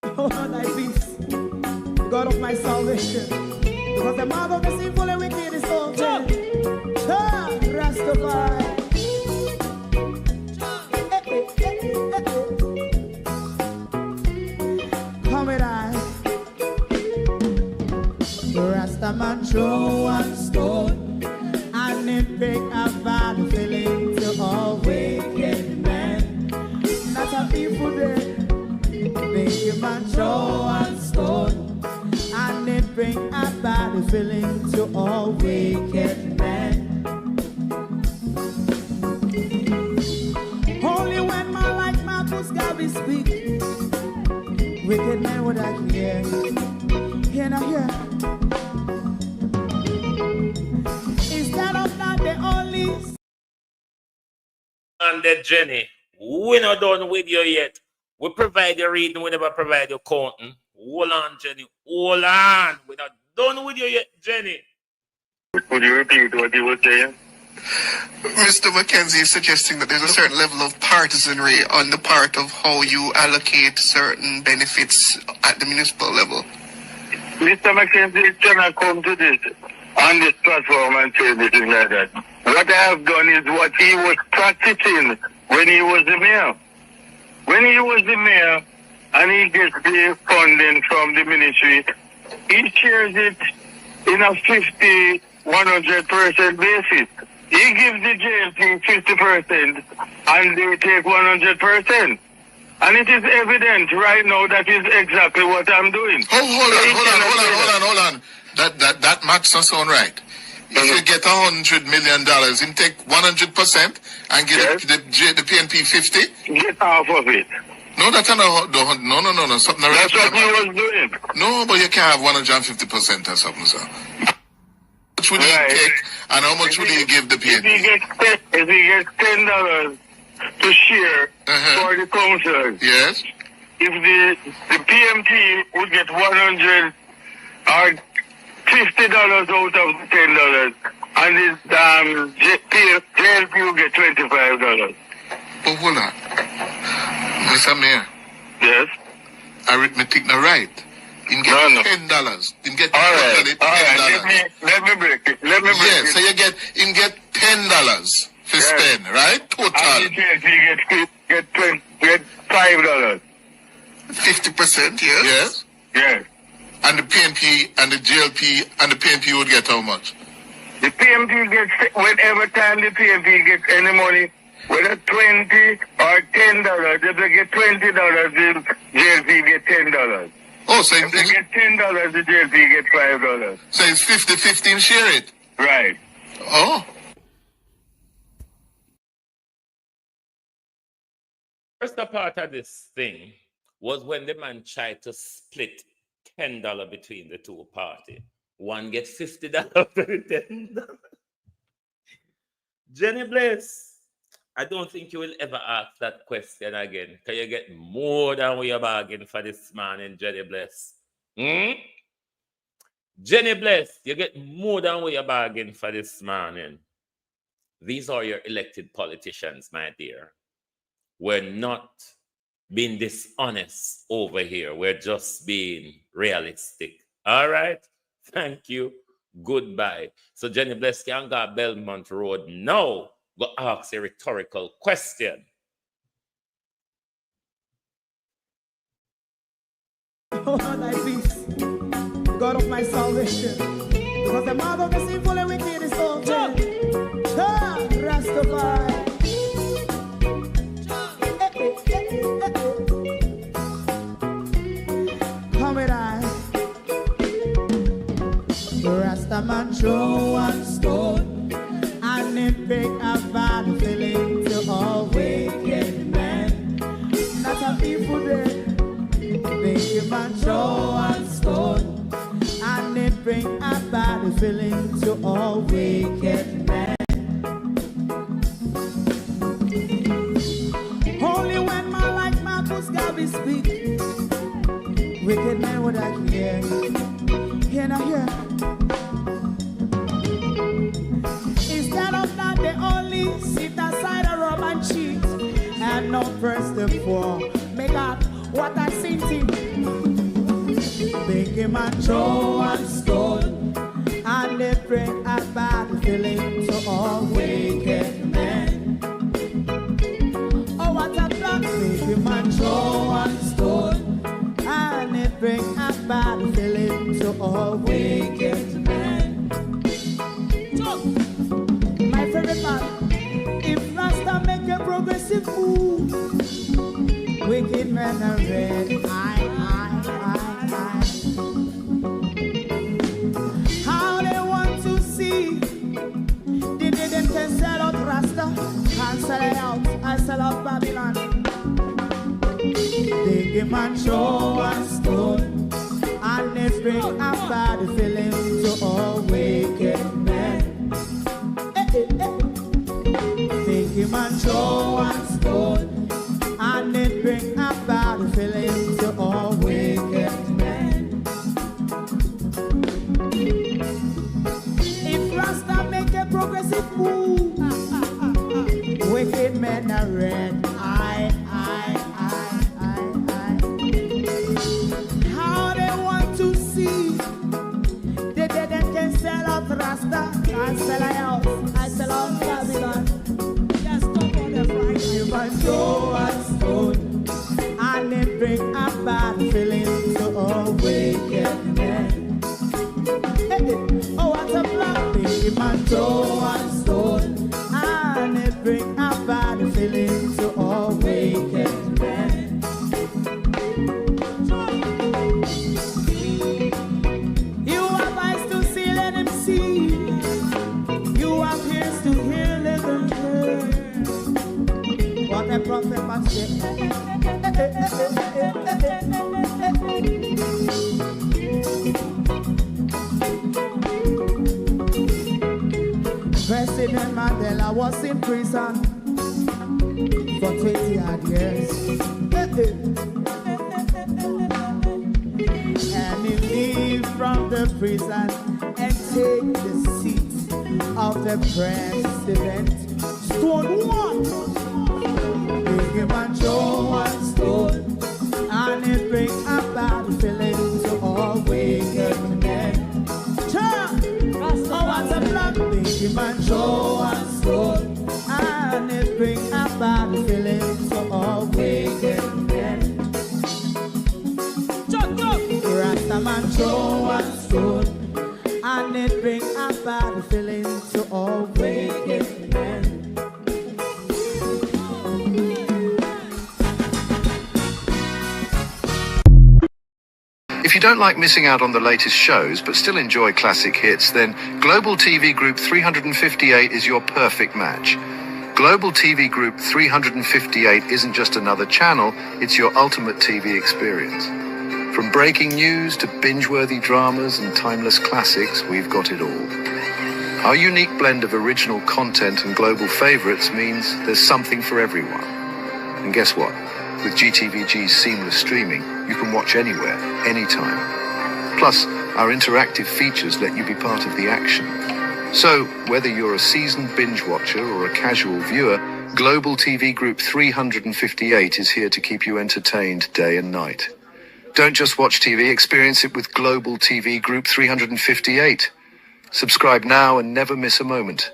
Oh, thy peace, the God of my salvation. Because the mouth of the sinful and wicked is open. Rastafari. Come with I. Rastaman throw one stone and it pick a bad feeling to all wicked men. Not a people there. Make a man throw one stone and it bring a bad feeling to all wicked men. Only when man like Marcus Garvey speak, wicked men would I hear. Hear not hear. Instead of that, they only.
And then Jenny, we're not done with you yet. We provide your reading, we never provide your counting. Hold on, Jenny. Hold on. We're not done with you yet, Jenny.
Could you repeat what you were saying?
Mr. Mackenzie is suggesting that there's a certain level of partisanry on the part of how you allocate certain benefits at the municipal level.
Mr. Mackenzie cannot come to this on this platform and say this is like that. What I have done is what he was practicing when he was the mayor. When he was the mayor and he gets the funding from the ministry, he shares it in a 50, 100% basis. He gives the JLP 50% and they take 100%. And it is evident right now that is exactly what I'm doing.
Hold on. That math's not sound right. If you get $100 million, you take 100% and get the PNP 50?
Get half of it.
No, that's not. No. Something
that's what he was doing.
No, but you can't have 150% or something, sir. How much would he take and how much would he give the PNP?
If he gets $10 to share for the councillors.
Yes.
If the PMP would get 100 or $50 out of $10, and the JLP will get $25.
Oh, hold on. Mr. Mayor.
Yes?
Arithmetic not right. You get $10. You get $10.
Let me break it.
Yes, so you get $10 to spend, right? Total.
And the JLP get $5.
50%, yes?
Yes.
And the PNP and the JLP and the PNP would get how much?
The PNP gets, whenever time the PNP gets any money, whether $20 or $10, if they get $20, the JLP get $10.
Oh, so
if they get $10, the JLP get $5.
So it's 50-50 share it?
Right.
Oh.
First part of this thing was when the man tried to split $10 between the two parties. One gets $50 for $10. Jenny Bliss, I don't think you will ever ask that question again. Can you get more than what you bargained for this morning, Jenny Bliss? Jenny Bliss, you get more than what you bargained for this morning. These are your elected politicians, my dear. We're not being dishonest over here. We're just being realistic. All right? Thank you. Goodbye. So Jenny Bless can go Belmont Road now. Go ask a rhetorical question.
Oh, thy peace, the God of my salvation. Because the mouth of the sinful and wicked is open. Rastafari. Come with I. Rastaman throw one stone and it pick a bad feeling to all wicked men. Not a people there. Make a man throw one stone and it bring a bad feeling to all wicked men. Only when man like Marcus Garvey speak, Wicked men would I hear. Hear now hear. Instead of that, they only sit aside and rub and cheat. And not first of all, make up what I seen to. Big man throw and stone, and they bring a bad feeling to all wicked men. Oh, what a black big man throw and stone, and they bring a bad feeling to all wicked men. My favorite man, if Rasta make a progressive move, wicked men are red. How they want to see the them can sell out Rasta, can't sell it out, I sell out Babylon. Big man show and stone, and they bring a bad feeling to all wicked men. Big man show and stone, and they bring a bad feeling to all wicked men. If Rasta make a progressive move, wicked men are red. How they want to see the dead can sell out Rasta, I sell out, I sell out Babylon. Yes, stop on the right. You must go and stone, and they bring a bad feeling to all wicked men. Oh, what a black baby man, throw and stone, and they bring a bad feeling to all wicked men. You have eyes to see, let him see. You have ears to hear, let them hear. What a prophet must say. President Mandela was in prison for 20 odd years. And he leave from the prison and take the seat of the president. Stone one, big man Joe and Stone, and it bring a bad feeling to all wicked men. Oh, what a black big man Joe and Stone, and it bring a bad feeling to all wicked men. Rasta man Joe and Stone, and it bring a bad feeling to all wicked men.
If you don't like missing out on the latest shows but still enjoy classic hits, then Global TV Group 358 is your perfect match. Global TV Group 358 isn't just another channel, it's your ultimate TV experience. From breaking news to binge-worthy dramas and timeless classics, we've got it all. Our unique blend of original content and global favorites means there's something for everyone. And guess what? With GTVG's seamless streaming, you can watch anywhere, anytime. Plus, our interactive features let you be part of the action. So, whether you're a seasoned binge watcher or a casual viewer, Global TV Group 358 is here to keep you entertained day and night. Don't just watch TV, experience it with Global TV Group 358. Subscribe now and never miss a moment.